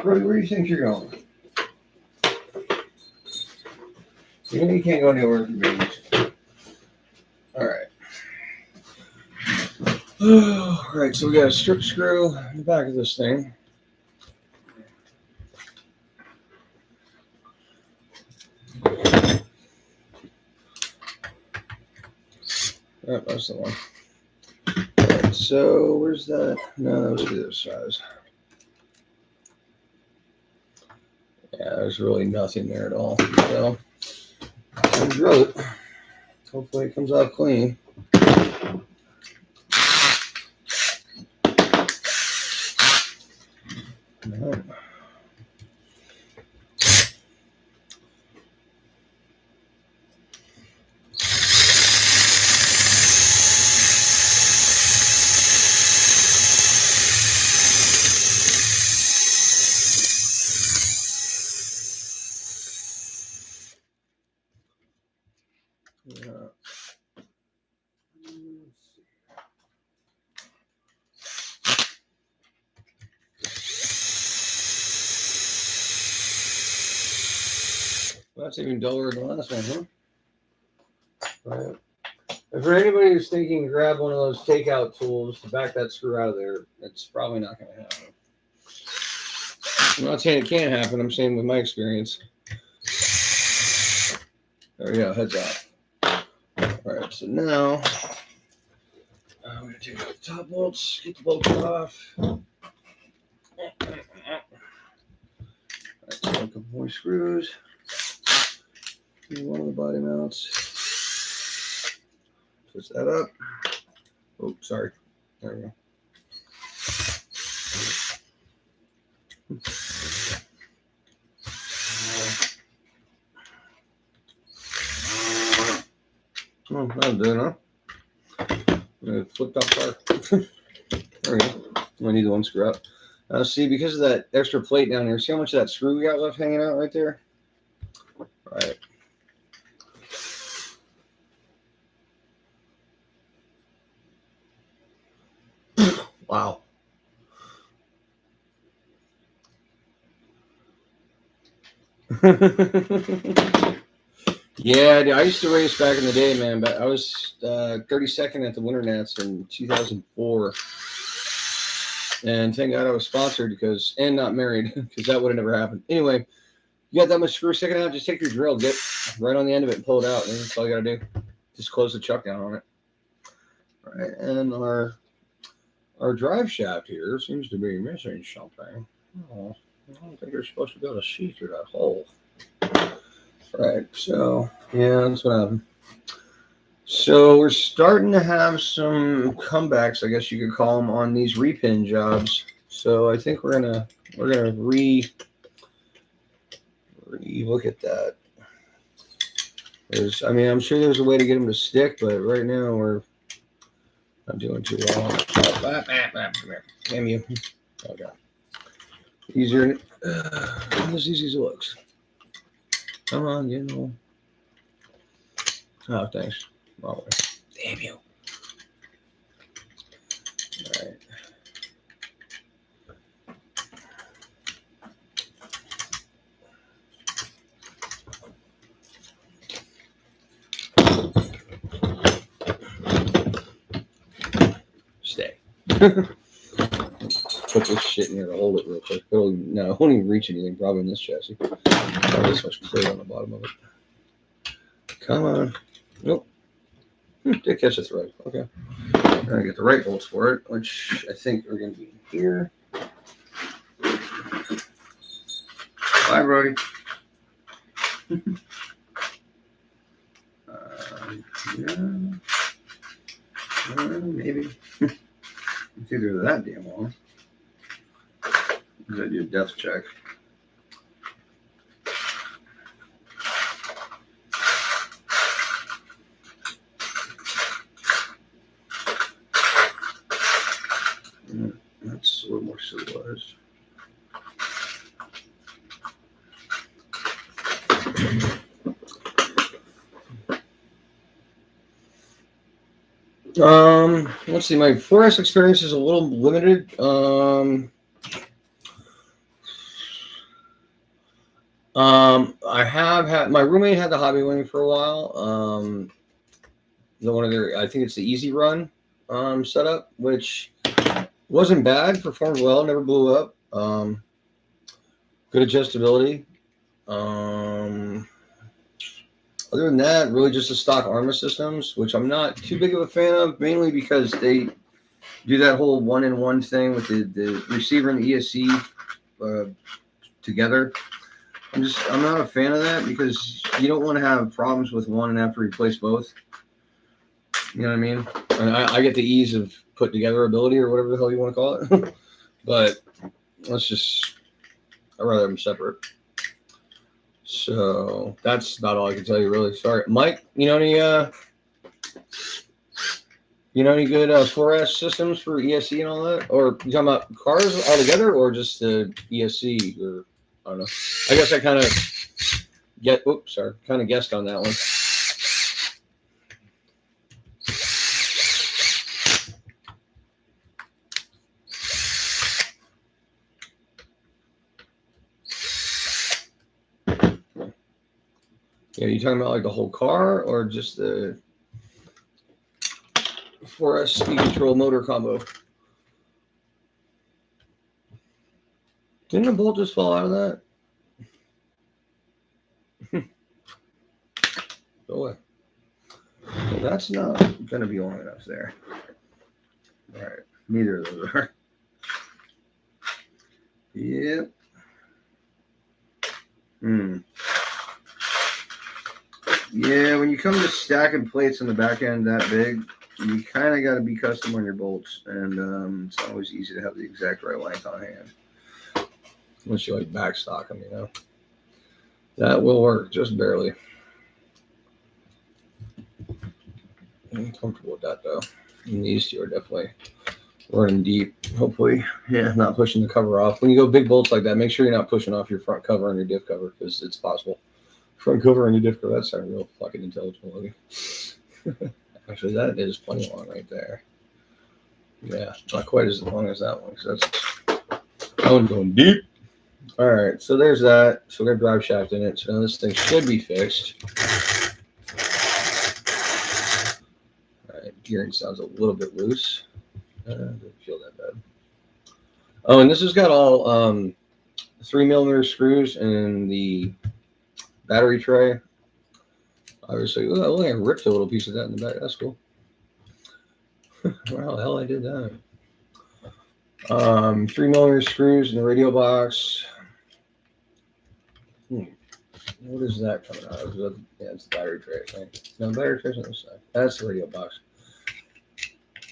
Brody, where do you think you're going? You know you can't go anywhere with your babies. All right. All right, so we got a strip screw in the back of this thing. Yep, that's the one. All right, so where's that? No, that was the other size. Yeah, there's really nothing there at all. So I drill it. Hopefully it comes out clean. No. Yeah. That's even duller than the last one, huh? Right. And for anybody who's thinking grab one of those takeout tools to back that screw out of there, it's probably not going to happen. I'm not saying it can't happen. I'm saying with my experience. There we go. Heads up. All right. So now I'm going to take out the top bolts, get the bolts off. All right, so a couple more screws. One of the body mounts. Switch that up. Oh, sorry. There we go. Oh, that'll do it, huh? It flipped off car. There we go. I need the one screw up. See, because of that extra plate down here, see how much of that screw we got left hanging out right there? Right. Wow. Yeah, I used to race back in the day, man, but I was 32nd at the Winter Nats in 2004. And thank God I was sponsored and not married, because that would have never happened. Anyway, you got that much screw sticking out, just take your drill, get right on the end of it and pull it out. And that's all you got to do. Just close the chuck down on it. All right, and our drive shaft here seems to be missing something. Oh, I don't think you're supposed to be able to see through that hole. Right, so yeah, that's what happened. So we're starting to have some comebacks, I guess you could call them, on these repin jobs. So I think we're gonna re look at that. I mean, I'm sure there's a way to get them to stick, but right now we're not doing too well. Damn you! Okay, easier, as easy as it looks. Come on, you know. Oh, thanks. Wrong way. Damn you. All right. Stay. Put this shit in here to hold it real quick. No, it won't even reach anything probably in this chassis. Oh, this much plate on the bottom of it. Come on. Nope. Did catch the thread. Okay. I'm going to get the right bolts for it, which I think are going to be here. Bye, Brody. Yeah. Maybe. It's either that damn long. Is that your depth check? That's a little more civilized. Let's see. My 4S experience is a little limited. I have had, my roommate had the Hobby Wing for a while. The one of their, I think it's the Easy Run setup, which wasn't bad, performed well, never blew up. Good adjustability. Other than that, really just the stock ARRMA systems, which I'm not too big of a fan of, mainly because they do that whole one-in-one thing with the receiver and the ESC together. I'm not a fan of that, because you don't want to have problems with one and have to replace both. You know what I mean? I get the ease of put together ability, or whatever the hell you want to call it. But I'd rather have them separate. So that's about all I can tell you, really. Sorry, Mike. You know any good 4S systems for ESC and all that? Or you talking about cars altogether, or just the ESC? Or I don't know. I guess I kind of guessed on that one. Yeah, you talking about like the whole car or just the 4S speed control motor combo? Didn't a bolt just fall out of that? Go away. Well, that's not going to be long enough there. All right. Neither of those are. Yep. Yeah, when you come to stacking plates on the back end that big, you kind of got to be custom on your bolts. And it's not always easy to have the exact right length on hand. Unless you like backstock them, you know. That will work, just barely. I'm comfortable with that, though. And these two are definitely running deep, hopefully. Yeah, not pushing the cover off. When you go big bolts like that, make sure you're not pushing off your front cover and your diff cover, because it's possible. Front cover and your diff cover, that's real fucking intelligent looking. Actually, that is plenty long right there. Yeah, not quite as long as that one, because that one's going deep. All right, so there's that. So we got a drive shaft in it. So now this thing should be fixed. All right, gearing sounds a little bit loose. Doesn't feel that bad. Oh, and this has got all 3mm screws in the battery tray. Obviously, look, I ripped a little piece of that in the back. That's cool. How the hell I did that? 3mm screws in the radio box. What is that coming out of? Yeah, it's the battery tray, I think. No, the battery tray's on this side. That's the radio box.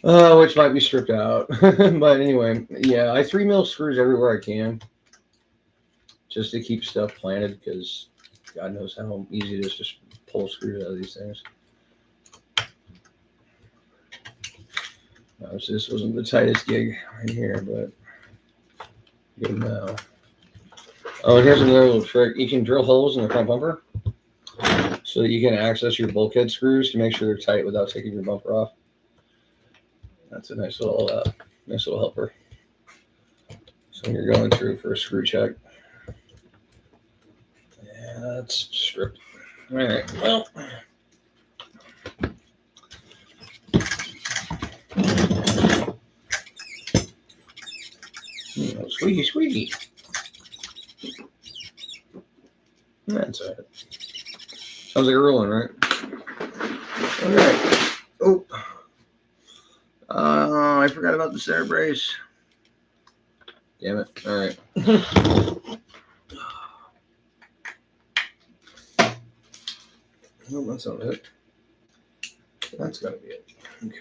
Which might be stripped out. But anyway, yeah, I 3mm screws everywhere I can just to keep stuff planted, because God knows how easy it is to just pull screws out of these things. So this wasn't the tightest gig right here, but good now. Oh, and here's another little trick. You can drill holes in the front bumper so that you can access your bulkhead screws to make sure they're tight without taking your bumper off. That's a nice little helper. So when you're going through for a screw check. Yeah, that's stripped. All right, well. Squeaky, squeaky. That's all right. Sounds like a real one, right? All right. Oh. I forgot about the center brace. Damn it. All right. No, that's not it. That's got to be it. Okay.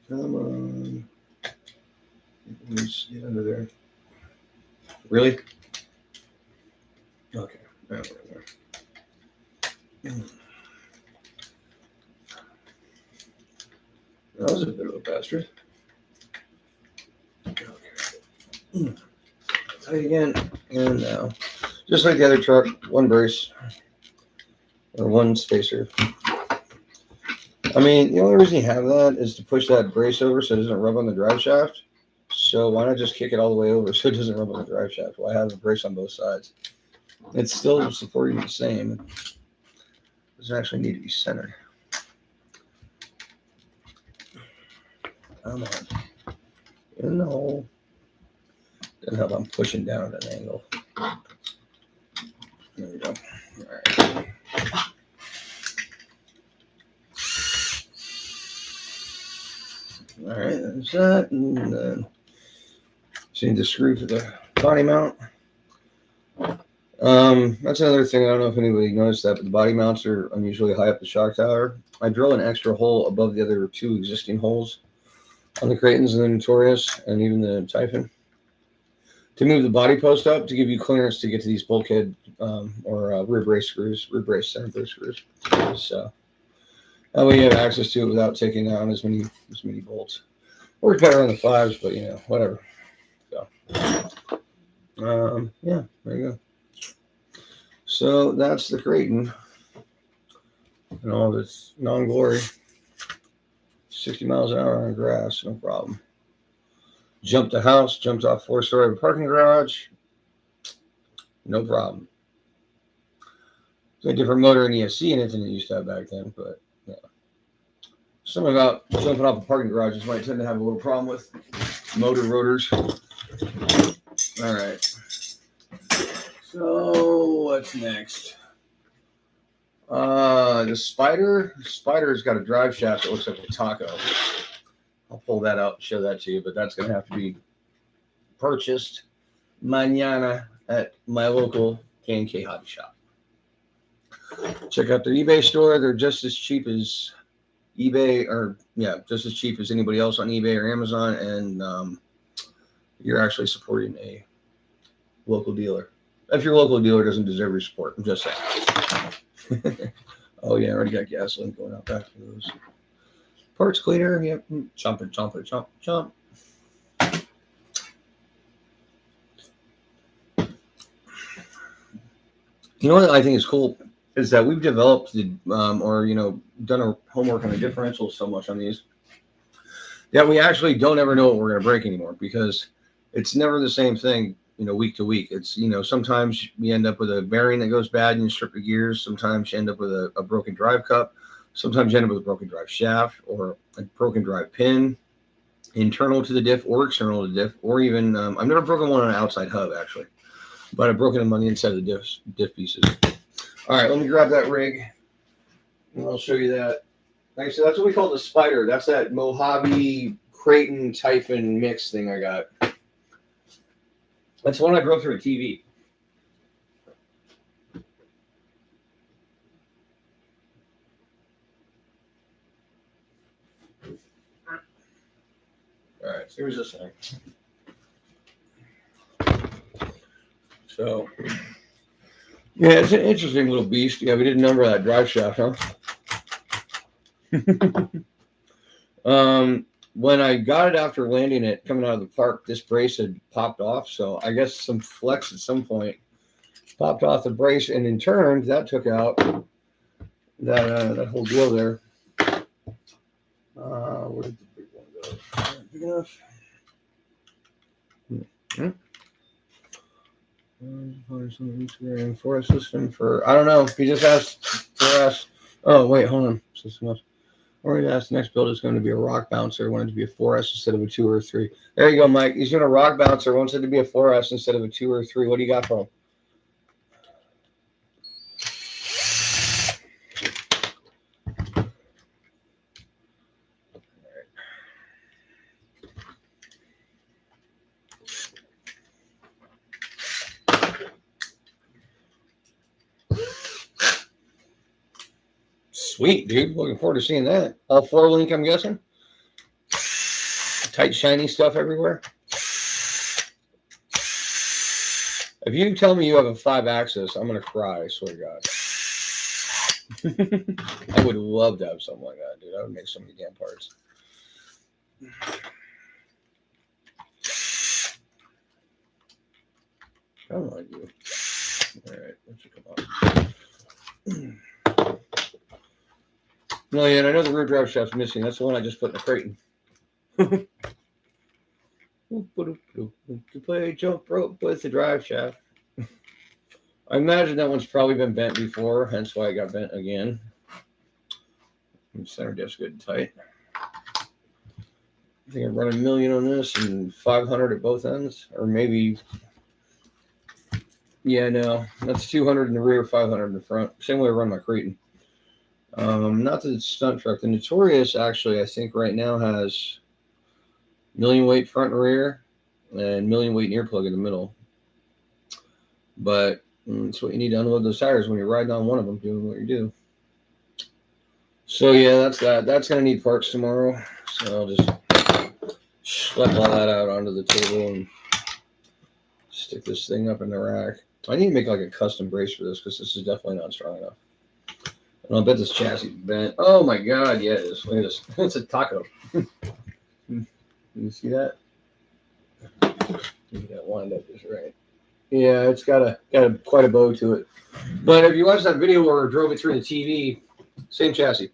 Come on. Let's get under there. Really? Okay. Right there. That was a bit of a bastard. Okay. Tight again. And now. Just like the other truck, one brace. Or one spacer. I mean, the only reason you have that is to push that brace over so it doesn't rub on the drive shaft. So why not just kick it all the way over so it doesn't rub on the drive shaft? Why have a brace on both sides? It's still supporting the same. It doesn't actually need to be centered. Come on. In the hole. Doesn't help, I'm pushing down at an angle. There we go. All right. All right, that's that. And then just need the screw for the body mount. That's another thing. I don't know if anybody noticed that, but the body mounts are unusually high up the shock tower. I drill an extra hole above the other two existing holes on the Creightons and the Notorious and even the Typhon to move the body post up to give you clearance to get to these bulkhead or rear brace screws, rear brace center brace screws. So that way you have access to it without taking down as many bolts. Works better on the 5s, but you know, whatever. So yeah, there you go. So that's the Creighton and all of its non-glory. 60 miles an hour on grass, no problem. Jumped a house, jumped off 4-story of a parking garage. no problem. It's a different motor and ESC in it than it used to have back then, but yeah. Something about jumping off a parking garages might tend to have a little problem with motor rotors. All right. So what's next? The Spider's got a drive shaft that looks like a taco. I'll pull that out and show that to you, but that's going to have to be purchased mañana at my local K&K hobby shop. Check out their eBay store. They're just as cheap as eBay, or yeah, just as cheap as anybody else on eBay or Amazon, and you're actually supporting a local dealer. If your local dealer doesn't deserve your support, I'm just saying. Oh yeah, I already got gasoline going out back to those. Parts cleaner, yep. Chomp it, chomp it, chomp, chomp. You know what I think is cool is that we've developed the, or done our homework on the differentials so much on these that we actually don't ever know what we're going to break anymore, because it's never the same thing, week to week. It's, sometimes you end up with a bearing that goes bad and you strip the gears. Sometimes you end up with a broken drive cup. Sometimes you end up with a broken drive shaft or a broken drive pin, internal to the diff or external to the diff, or even, I've never broken one on an outside hub actually, but I've broken them on the inside of the diff pieces. All right, let me grab that rig and I'll show you that. Like I said, that's what we call the Spider. That's that Mojave Creighton Typhon mix thing I got. That's one I broke through a TV. All right, so here's this thing. So, yeah, it's an interesting little beast. Yeah, we didn't number that drive shaft, huh? When I got it after landing it, coming out of the park, this brace had popped off. So I guess some flex at some point popped off the brace, and in turn, that took out that whole deal there. Where did the big one go? Big enough? Forest system for, I don't know. He just asked for us. Oh, wait, hold on. System up. Or he asked the next build is going to be a rock bouncer. Wanted to be a 4S instead of a 2 or 3. There you go, Mike. He's doing a rock bouncer. Wants it to be a 4S instead of a 2 or 3. What do you got for him? Sweet, dude. Looking forward to seeing that. All 4 link, I'm guessing. Tight, shiny stuff everywhere. If you tell me you have a 5-axis, I'm going to cry, I swear to God. I would love to have something like that, dude. I would make so many damn parts. Come on, you. All right, let's come on. No, yeah, and I know the rear drive shaft's missing. That's the one I just put in the Creighton. To play jump rope with the drive shaft. I imagine that one's probably been bent before, hence why it got bent again. Center diff's good and tight. I think I run $1 million on this and 500 at both ends, or maybe. Yeah, no, that's 200 in the rear, 500 in the front. Same way I run my Creighton. Not the stunt truck. The Notorious actually, I think right now has million weight front and rear and million weight earplug in the middle. But that's what you need to unload those tires when you're riding on one of them, doing what you do. So yeah, that's that. That's gonna need parts tomorrow. So I'll just schlep all that out onto the table and stick this thing up in the rack. I need to make like a custom brace for this because this is definitely not strong enough. And I'll bet this chassis is bent. Oh my God, yeah, it is. Look at this. It's a taco. You see that? You got wind up just right. Yeah, it's got quite a bow to it. But if you watch that video where I drove it through the TV, same chassis.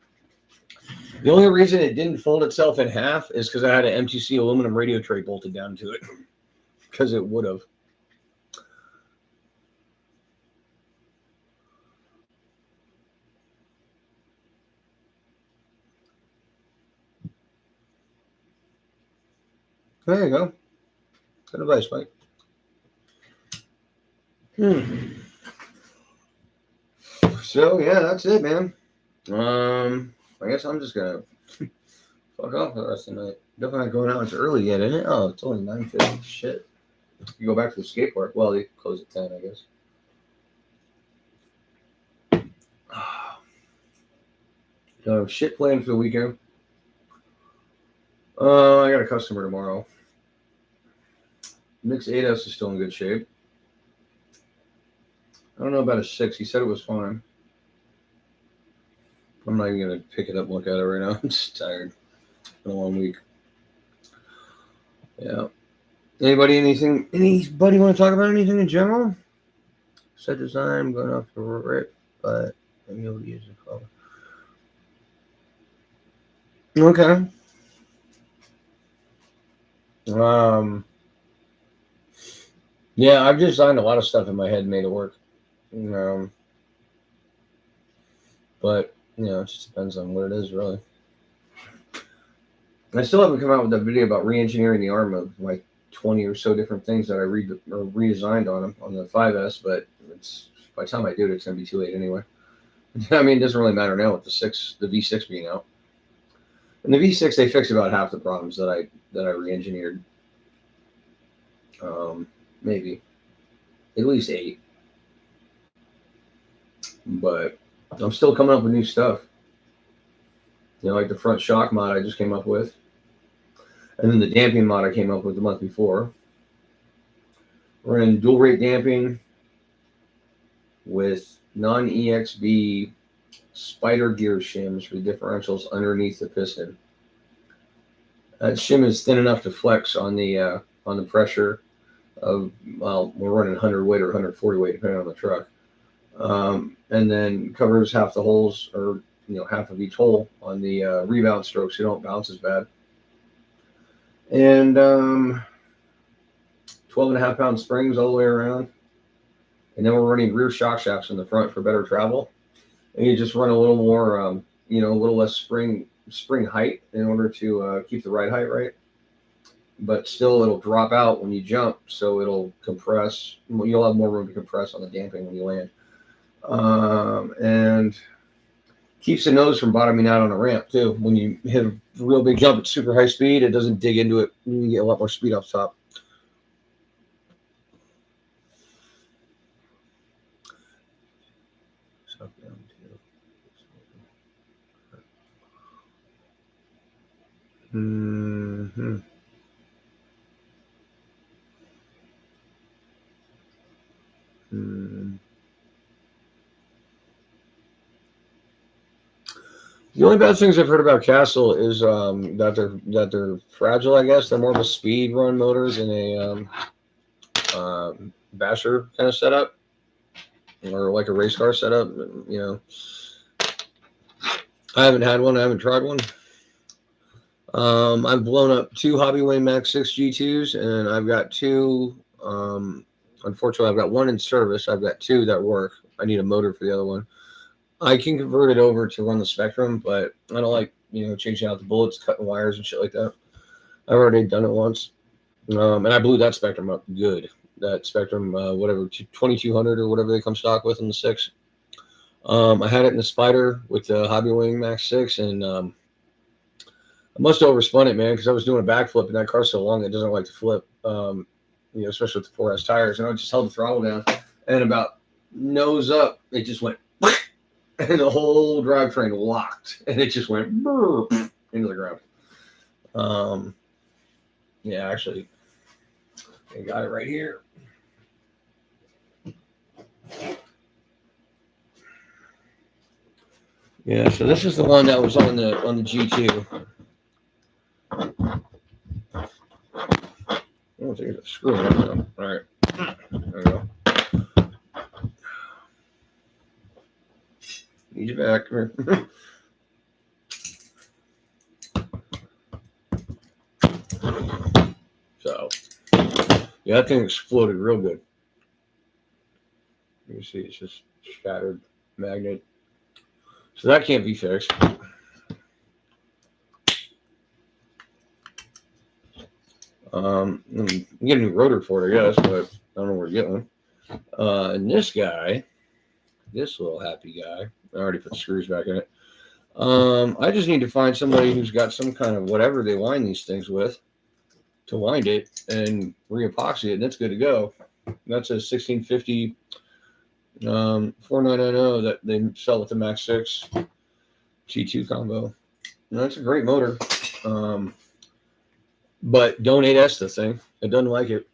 The only reason it didn't fold itself in half is because I had an MTC aluminum radio tray bolted down to it. Because it would have. There you go. Good advice, Mike. So yeah, that's it, man. I guess I'm just gonna fuck off for the rest of the night. Definitely not going out. It's early yet, isn't it? Oh, it's only 9:50. Shit. You go back to the skate park. Well, they close at 10, I guess. So shit planned for the weekend. I got a customer tomorrow. Nick's 8S is still in good shape. I don't know about a 6. He said it was fine. I'm not even gonna pick it up and look at it right now. I'm just tired. It's been a long week. Yeah. Anybody want to talk about anything in general? Set design, I'm going off the rip, but I'm able to use the color. Okay. Yeah, I've designed a lot of stuff in my head and made it work. But it just depends on what it is, really. I still haven't come out with that video about re-engineering the ARRMA of like 20 or so different things that I redesigned on the 5S, but by the time I do it, it's gonna be too late anyway. I mean, it doesn't really matter now with the V6 being out. And the V6, they fixed about half the problems that I re-engineered. Maybe at least 8. But I'm still coming up with new stuff. Like the front shock mod I just came up with. And then the damping mod I came up with the month before. We're in dual rate damping with non-EXB spider gear shims for the differentials underneath the piston. That shim is thin enough to flex on the pressure of, well, we're running 100 weight or 140 weight depending on the truck. And then covers half the holes, or half of each hole on the rebound strokes so you don't bounce as bad. And 12.5 pound springs all the way around. And then we're running rear shock shafts in the front for better travel. And you just run a little more, a little less spring height in order to keep the ride height right. But still, it'll drop out when you jump, so it'll compress. You'll have more room to compress on the damping when you land. And keeps the nose from bottoming out on a ramp too. When you hit a real big jump at super high speed, it doesn't dig into it. You get a lot more speed off top. Mm-hmm. The only bad things I've heard about Castle is that they're fragile. I guess they're more of a speed run motors in a basher kind of setup, or like a race car setup. I haven't had one. I haven't tried one. I've blown up 2 Hobbyway Max 6 G2s, and I've got 2. Unfortunately, I've got 1 in service. I've got 2 that work. I need a motor for the other one. I can convert it over to run the Spectrum, but I don't like, changing out the bullets, cutting wires and shit like that. I've already done it once. And I blew that Spectrum up good. That Spectrum, whatever, 2200 or whatever they come stock with in the 6. I had it in the Spider with the Hobbyway Max 6, and I must have overspun it, man, because I was doing a backflip, and that car's so long it doesn't like to flip, especially with the 4S tires. And I just held the throttle down, and about nose up, it just went, and the whole drivetrain locked, and it just went into the ground. Yeah, actually, I got it right here. Yeah, so this is the one that was on the G2. I don't think it's a screw in it though. All right, there we go. Need you back. Come here. So, yeah, that thing exploded real good. You can see it's just shattered magnet. So that can't be fixed. I'm getting a new rotor for it, I guess, but I don't know where to get one. And this guy, this little happy guy, I already put the screws back in it. I just need to find somebody who's got some kind of whatever they wind these things with to wind it and re-epoxy it, and it's good to go. That's a 1650 4990 that they sell with the Max 6 G2 combo. That's a great motor. But don't 8S the thing. It doesn't like it.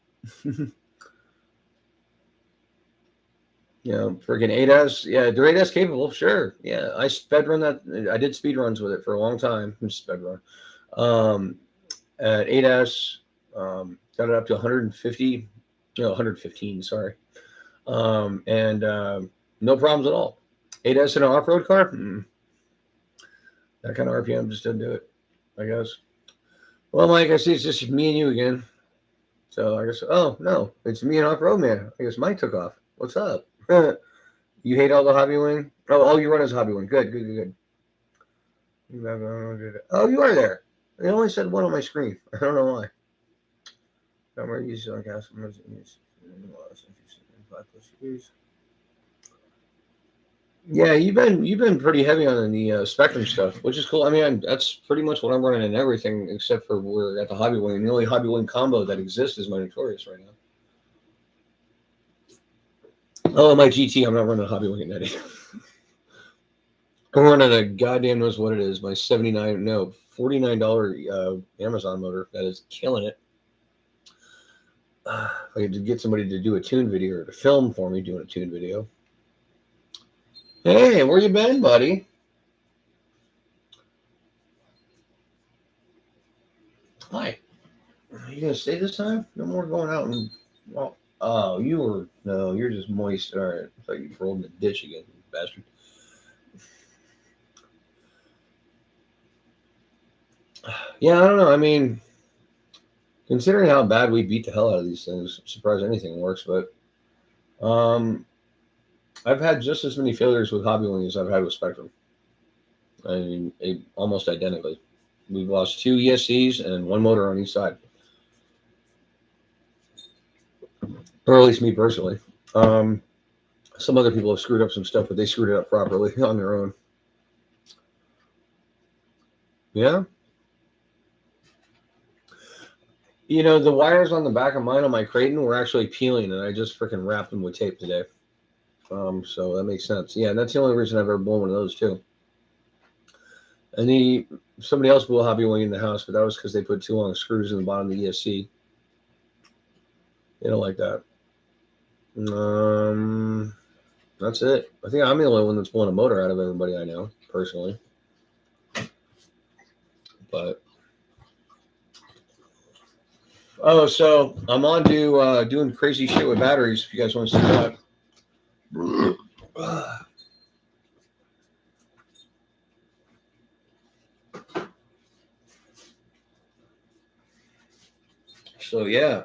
Freaking 8S. Yeah, they're 8S capable, sure. Yeah, I sped run that. I did speed runs with it for a long time. Sped run. At 8S, got it up to 150, 115, sorry. And no problems at all. 8S in an off-road car? That kind of RPM just doesn't do it, I guess. Well, Mike, I see it's just me and you again. So I guess, oh, no, it's me and Off-Road Man. I guess Mike took off. What's up? You hate all the hobby wing? Oh, all you run is hobby wing. Good. Oh, you are there. They only said one on my screen. I don't know why. Yeah, you've been pretty heavy on the Spectrum stuff, which is cool. I mean, that's pretty much what I'm running in everything, except for we're at the hobby wing. The only hobby wing combo that exists is my Notorious right now. Oh, my GT, I'm not running a hobby wing at Netty. I'm running a goddamn knows what it is. My $49 Amazon motor that is killing it. I had to get somebody to do a tune video or to film for me doing a tune video. Hey, where you been, buddy? Hi. Are you gonna stay this time? No more going out and well. Oh, you're just moist. All right, I thought you rolled in the ditch again, you bastard. Yeah, I don't know. I mean, considering how bad we beat the hell out of these things, I'm surprised anything works. But I've had just as many failures with hobby wing as I've had with Spectrum. I mean, almost identically. We've lost 2 ESCs and 1 motor on each side. Or at least me personally. Some other people have screwed up some stuff, but they screwed it up properly on their own. Yeah. The wires on the back of mine on my Creighton were actually peeling, and I just freaking wrapped them with tape today. So that makes sense. Yeah, and that's the only reason I've ever blown one of those too. And somebody else blew a hobby wing in the house, but that was because they put 2 long screws in the bottom of the ESC. They don't like that. That's it. I think I'm the only one that's blowing a motor out of everybody I know, personally. But so I'm on to doing crazy shit with batteries. If you guys want to see that. So yeah.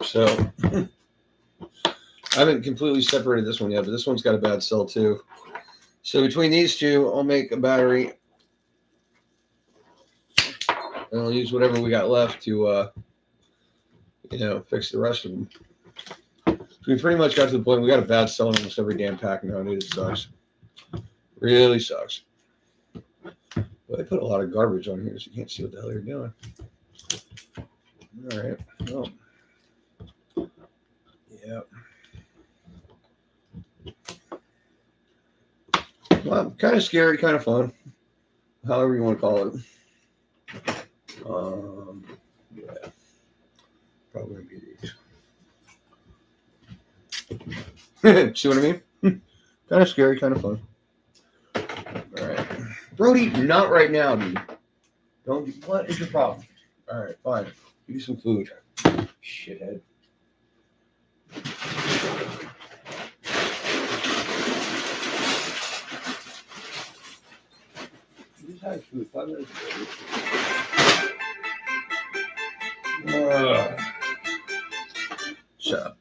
So I haven't completely separated this one yet, but this one's got a bad cell too. So between these two, I'll make a battery, and I'll use whatever we got left to, fix the rest of them. So we pretty much got to the point we got a bad cell in almost every damn pack now, dude. It sucks. Really sucks. But I put a lot of garbage on here, so you can't see what the hell you're doing. All right. Well, yeah. Well, kind of scary, kind of fun. However you want to call it. Yeah. Probably gonna be these. See what I mean? Kind of scary, kind of fun. All right. Brody, not right now, dude. What is your problem? All right, fine. Give you some food. Shithead. You just had food 5 minutes ago. Shut up.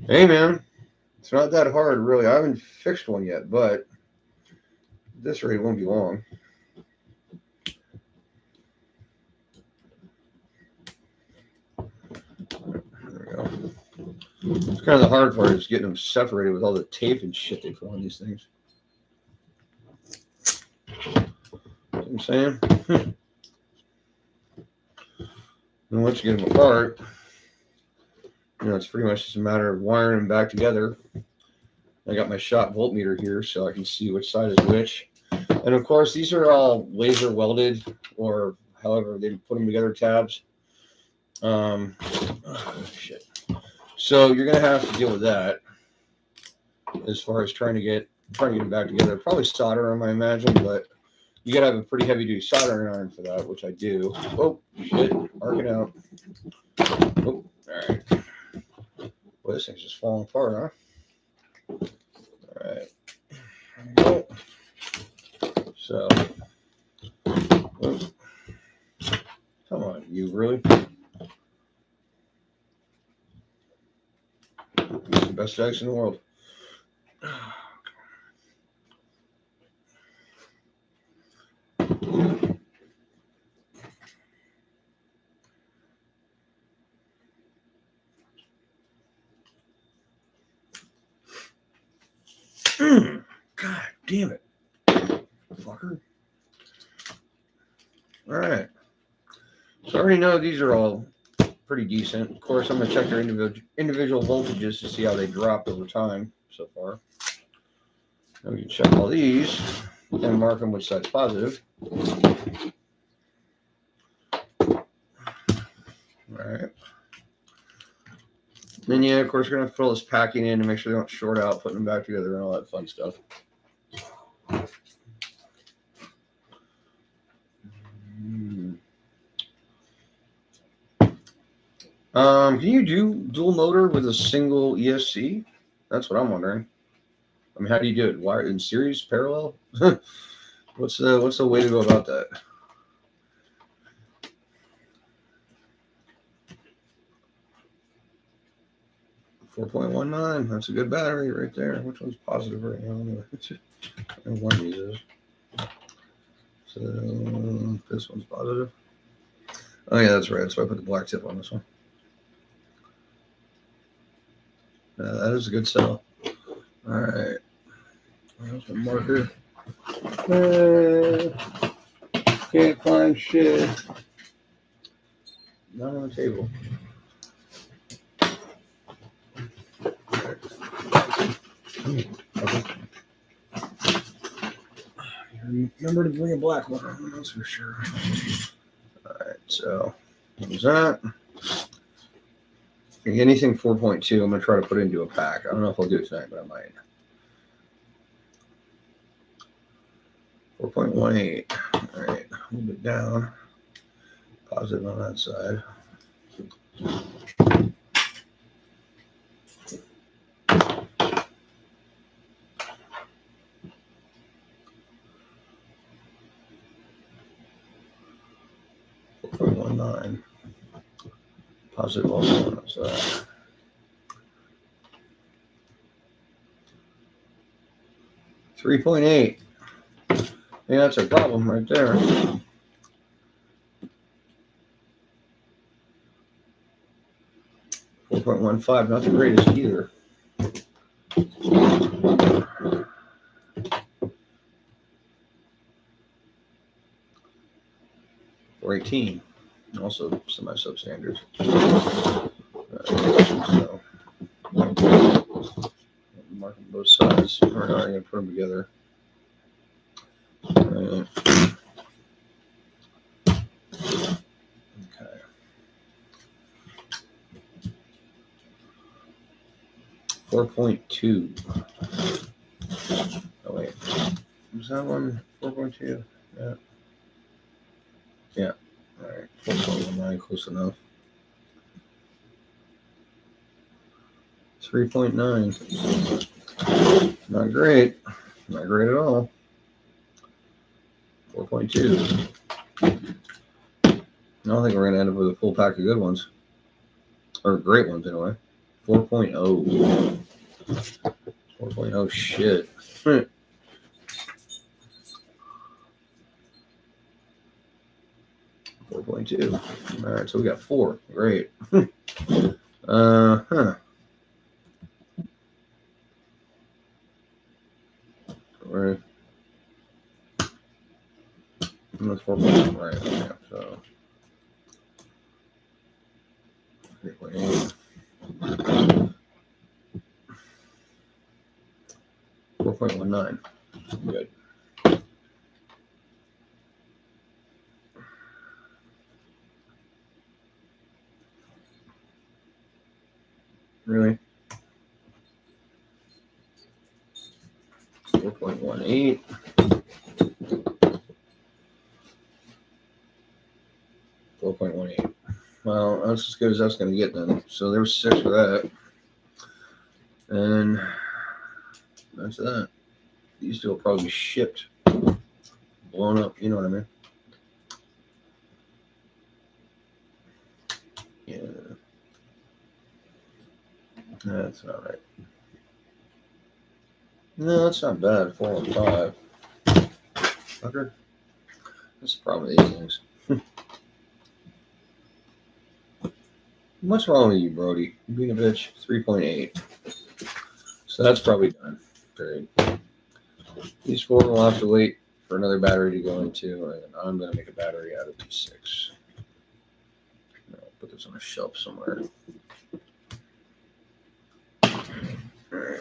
Hey, man. It's not that hard, really. I haven't fixed one yet, but at this rate, it won't be long. There we go. It's kind of the hard part is getting them separated with all the tape and shit they put on these things. You know what I'm saying? And once you get them apart, it's pretty much just a matter of wiring them back together. I got my shot voltmeter here so I can see which side is which. And of course, these are all laser welded or however they put them together tabs. Shit. So you're gonna have to deal with that as far as trying to get them back together. Probably solder them, I imagine, but you gotta have a pretty heavy duty soldering iron for that, which I do. Oh shit, arcing out. Oh, all right. Boy, this thing's just falling apart, huh? All right. There we go. So, oops. Come on, you really? It's the best dice in the world. God damn it, fucker. All right. So I already know these are all pretty decent. Of course, I'm going to check their individual voltages to see how they dropped over time so far. Now we can check all these and mark them which side's positive. All right. Then, yeah, of course, we're going to fill this packing in to make sure they don't short out, putting them back together and all that fun stuff. Can you do dual motor with a single ESC? That's what I'm wondering. I mean, how do you do it? Wire in series, parallel? What's the way to go about that? .19. That's a good battery right there. Which one's positive right now? And one of these is. So this one's positive. Oh yeah, that's right. So I put the black tip on this one. That is a good cell. All right. There's the marker. Can't find shit. Not on the table. Okay. Remember to bring a black one. That's for sure. All right. So there's that. Anything 4.2, I'm going to try to put into a pack. I don't know if I'll do it tonight, but I might. 4.18. All right, a little bit down. Positive on that side. .19. Positive also on that side. .3. Yeah, that's a problem right there. .15, not the greatest either. Or 18, also semi-substandard. So, marking both sides. We're not going to put them together. Right. Okay. 4.2. Oh wait, was that one 4.2? Yeah. Yeah. All right. 4.19, close enough. 3.9. Not great. Not great at all. 4.2. I don't think we're going to end up with a full pack of good ones. Or great ones, anyway. 4.0. 4.0 shit. 4.2. All right, so we got 4. Great. Huh. Right. That's 4.0. Right. Yeah, so 3.8. 4.19. Good. Really? 4.18. 4.18. Well, that's as good as that's going to get then. So there was 6 for that. And that's that. These two will probably be shipped, blown up. You know what I mean? Yeah. That's not right. No, that's not bad. 4 and 5. Okay. That's the problem with these things. What's wrong with you, Brody? You being a bitch. 3.8. So that's probably done. Period. These 4 will have to wait for another battery to go into, and I'm going to make a battery out of these 6. I'll put this on a shelf somewhere. All right.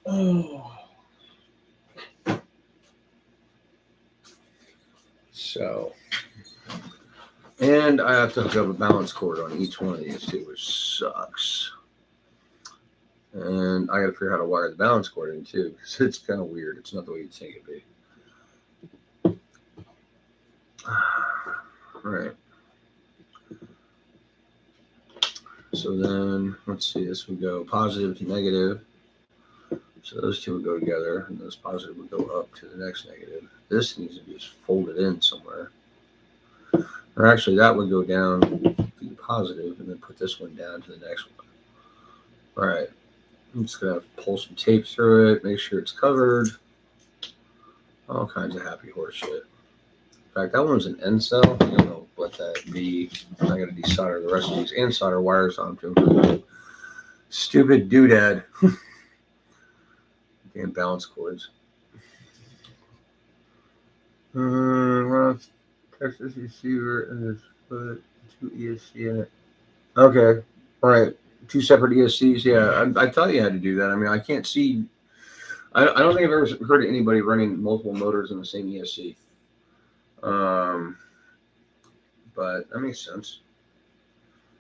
Oh. So, and I have to hook up a balance cord on each one of these too, which sucks. And I got to figure out how to wire the balance cord in too, because it's kind of weird. It's not the way you'd think it'd be. All right. So then, let's see, this would go positive to negative. So those two would go together, and this positive would go up to the next negative. This needs to be just folded in somewhere. Or actually, that would go down to the positive, and then put this one down to the next one. All right. I'm just going to pull some tape through it, make sure it's covered. All kinds of happy horse shit. In fact, that one's an N cell. I don't know what that be. I got to desolder the rest of these and solder wires onto them. Stupid doodad. Damn balance cords. Texas receiver and this put 2 ESC in it. Okay. All right. 2 separate ESCs. Yeah, I thought you had to do that. I mean, I can't see. I don't think I've ever heard of anybody running multiple motors in the same ESC. But that makes sense.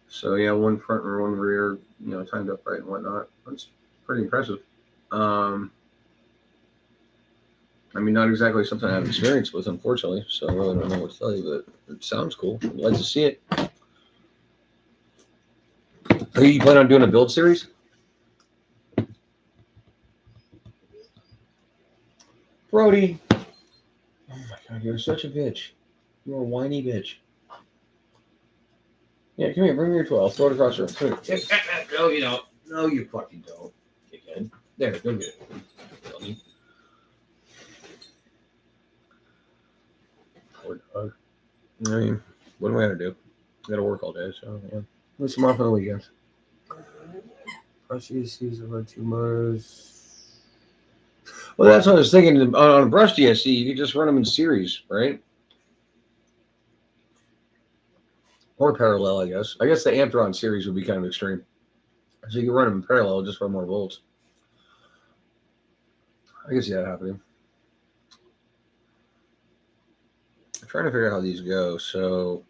So yeah, 1 front and 1 rear, timed up right and whatnot. That's pretty impressive. I mean, not exactly something I have experience with, unfortunately. So I really don't know what to tell you, but it sounds cool. I'd like to see it. Are you plan on doing a build series? Brody. Oh my God, you're such a bitch. You're a whiny bitch. Yeah, come here, bring me your 12. Throw it across the room. No, you don't. No, you fucking don't. Dickhead. There, go get it. Dummy. Poor dog. I mean, what am I gonna do? I gotta work all day, so yeah. Let's come off on the weekends. Brush ESCs about 2 motors. Well, that's what I was thinking. On a brush ESC, you could just run them in series, right? Or parallel, I guess. I guess the Amptron series would be kind of extreme. So you can run them in parallel, just run more volts. I can see that happening. I'm trying to figure out how these go. So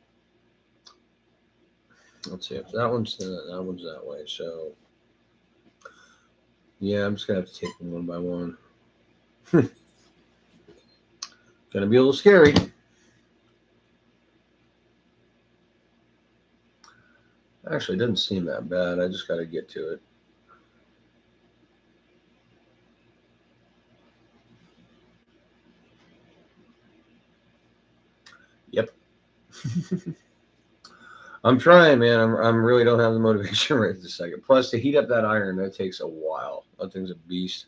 let's see if that one's that way. So yeah, I'm just gonna have to take them one by one. Gonna be a little scary. Actually, it doesn't seem that bad. I just got to get to it. Yep. I'm trying, man. I'm really don't have the motivation right this second. Plus, to heat up that iron, that takes a while. That thing's a beast.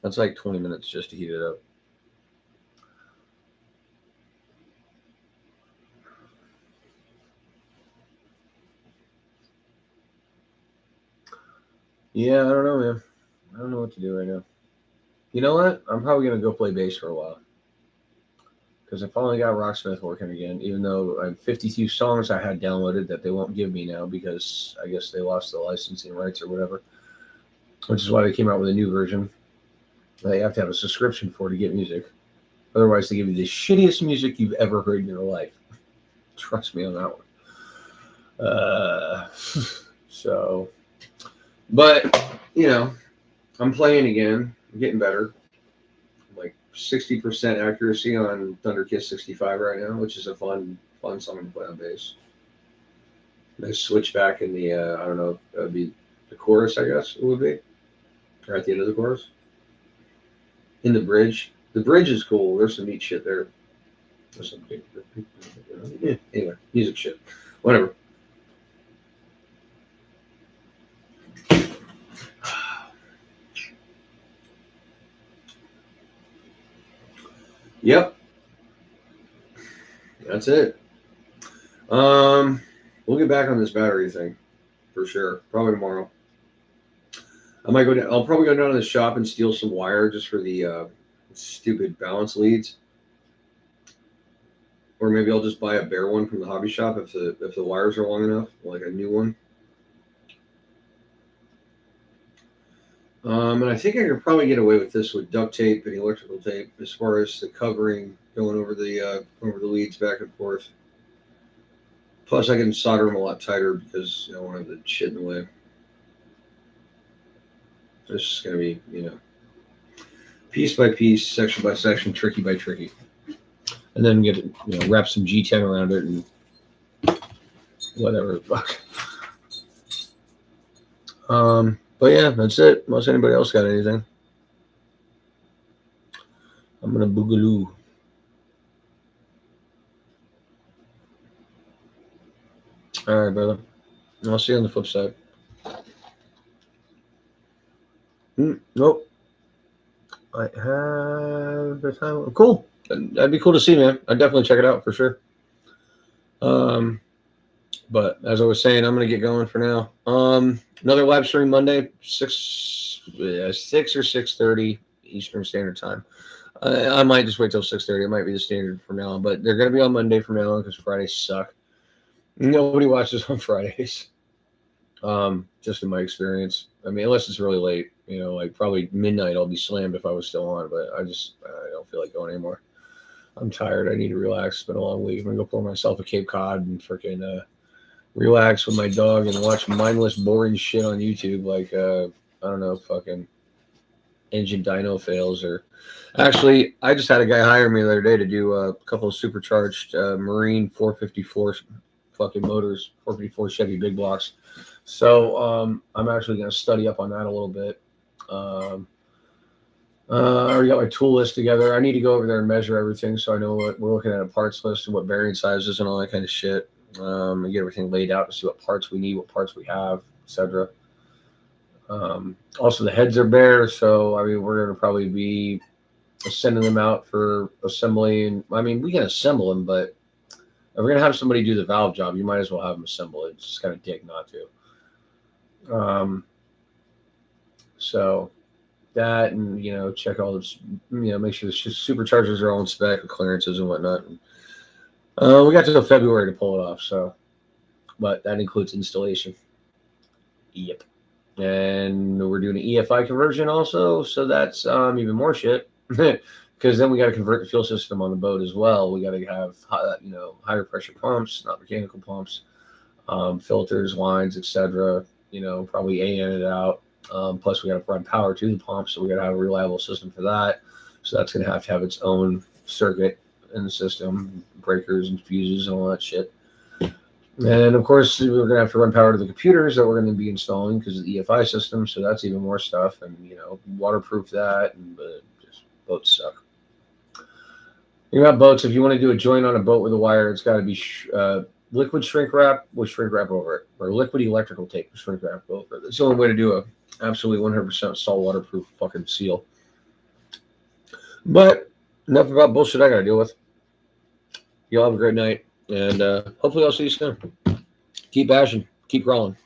That's like 20 minutes just to heat it up. Yeah, I don't know, man. I don't know what to do right now. You know what? I'm probably gonna go play bass for a while because I finally got Rocksmith working again. Even though I have 52 songs I had downloaded that they won't give me now because I guess they lost the licensing rights or whatever. Which is why they came out with a new version. They have to have a subscription for to get music. Otherwise, they give you the shittiest music you've ever heard in your life. Trust me on that one. So, but you know, I'm playing again. I'm getting better. Like 60% accuracy on Thunder Kiss 65 right now, which is a fun song to play on bass. I switch back in the I don't know, it would be the chorus, I guess it would be, or at the end of the chorus. In the bridge. The bridge is cool. There's some neat shit there. There's some yeah, anyway, music shit. Whatever. Yep. That's it. We'll get back on this battery thing for sure. Probably tomorrow. I might go down. I'll probably go down to the shop and steal some wire just for the stupid balance leads. Or maybe I'll just buy a bare one from the hobby shop if the wires are long enough, like a new one. And I think I could probably get away with this with duct tape and electrical tape as far as the covering going over the leads back and forth. Plus, I can solder them a lot tighter because I don't have the shit in the way. It's just going to be, piece by piece, section by section, tricky by tricky. And then get wrap some G10 around it and whatever. But yeah, that's it. Unless anybody else got anything. I'm going to boogaloo. All right, brother. I'll see you on the flip side. Nope. I have the time. Cool. That'd be cool to see, man. I'd definitely check it out for sure. But as I was saying, I'm going to get going for now. Another live stream Monday, 6 or 6:30 Eastern Standard Time. I might just wait till 6:30. It might be the standard from now on, but they're going to be on Monday from now on because Fridays suck. Nobody watches on Fridays. Just in my experience. I mean, unless it's really late, like probably midnight, I'll be slammed if I was still on, but I don't feel like going anymore. I'm tired. I need to relax. It's been a long week. I'm going to go pour myself a Cape Cod and freaking relax with my dog and watch mindless, boring shit on YouTube. Like, I don't know, fucking engine dyno fails or actually, I just had a guy hire me the other day to do a couple of supercharged Marine 454 fucking motors, 454 Chevy big blocks. So I'm actually going to study up on that a little bit. I already got my tool list together. I need to go over there and measure everything so I know what we're looking at a parts list and what bearing sizes and all that kind of shit. And get everything laid out to see what parts we need, what parts we have, etc. Also, the heads are bare, so I mean we're going to probably be sending them out for assembly. And I mean we can assemble them, but if we're going to have somebody do the valve job, you might as well have them assemble it. It's just kind of dick not to. So that and check all this, make sure the superchargers are all in spec with clearances and whatnot. And, we got till February to pull it off, so but that includes installation. Yep. And we're doing an EFI conversion also, so that's even more shit because then we got to convert the fuel system on the boat as well. We got to have higher pressure pumps, not mechanical pumps, filters, lines, etc. Probably AN it out. Plus, we got to run power to the pump, so we got to have a reliable system for that. So that's going to have its own circuit in the system, breakers and fuses and all that shit. And of course, we're going to have to run power to the computers that we're going to be installing because of the EFI system. So that's even more stuff, and waterproof that. And just boats suck. You got boats. If you want to do a joint on a boat with a wire, it's got to be liquid shrink wrap with shrink wrap over it, or liquid electrical tape with shrink wrap over it. That's the only way to do a absolutely 100% salt waterproof fucking seal. But enough about bullshit I gotta deal with. Y'all have a great night, and hopefully I'll see you soon. Keep bashing, keep crawling.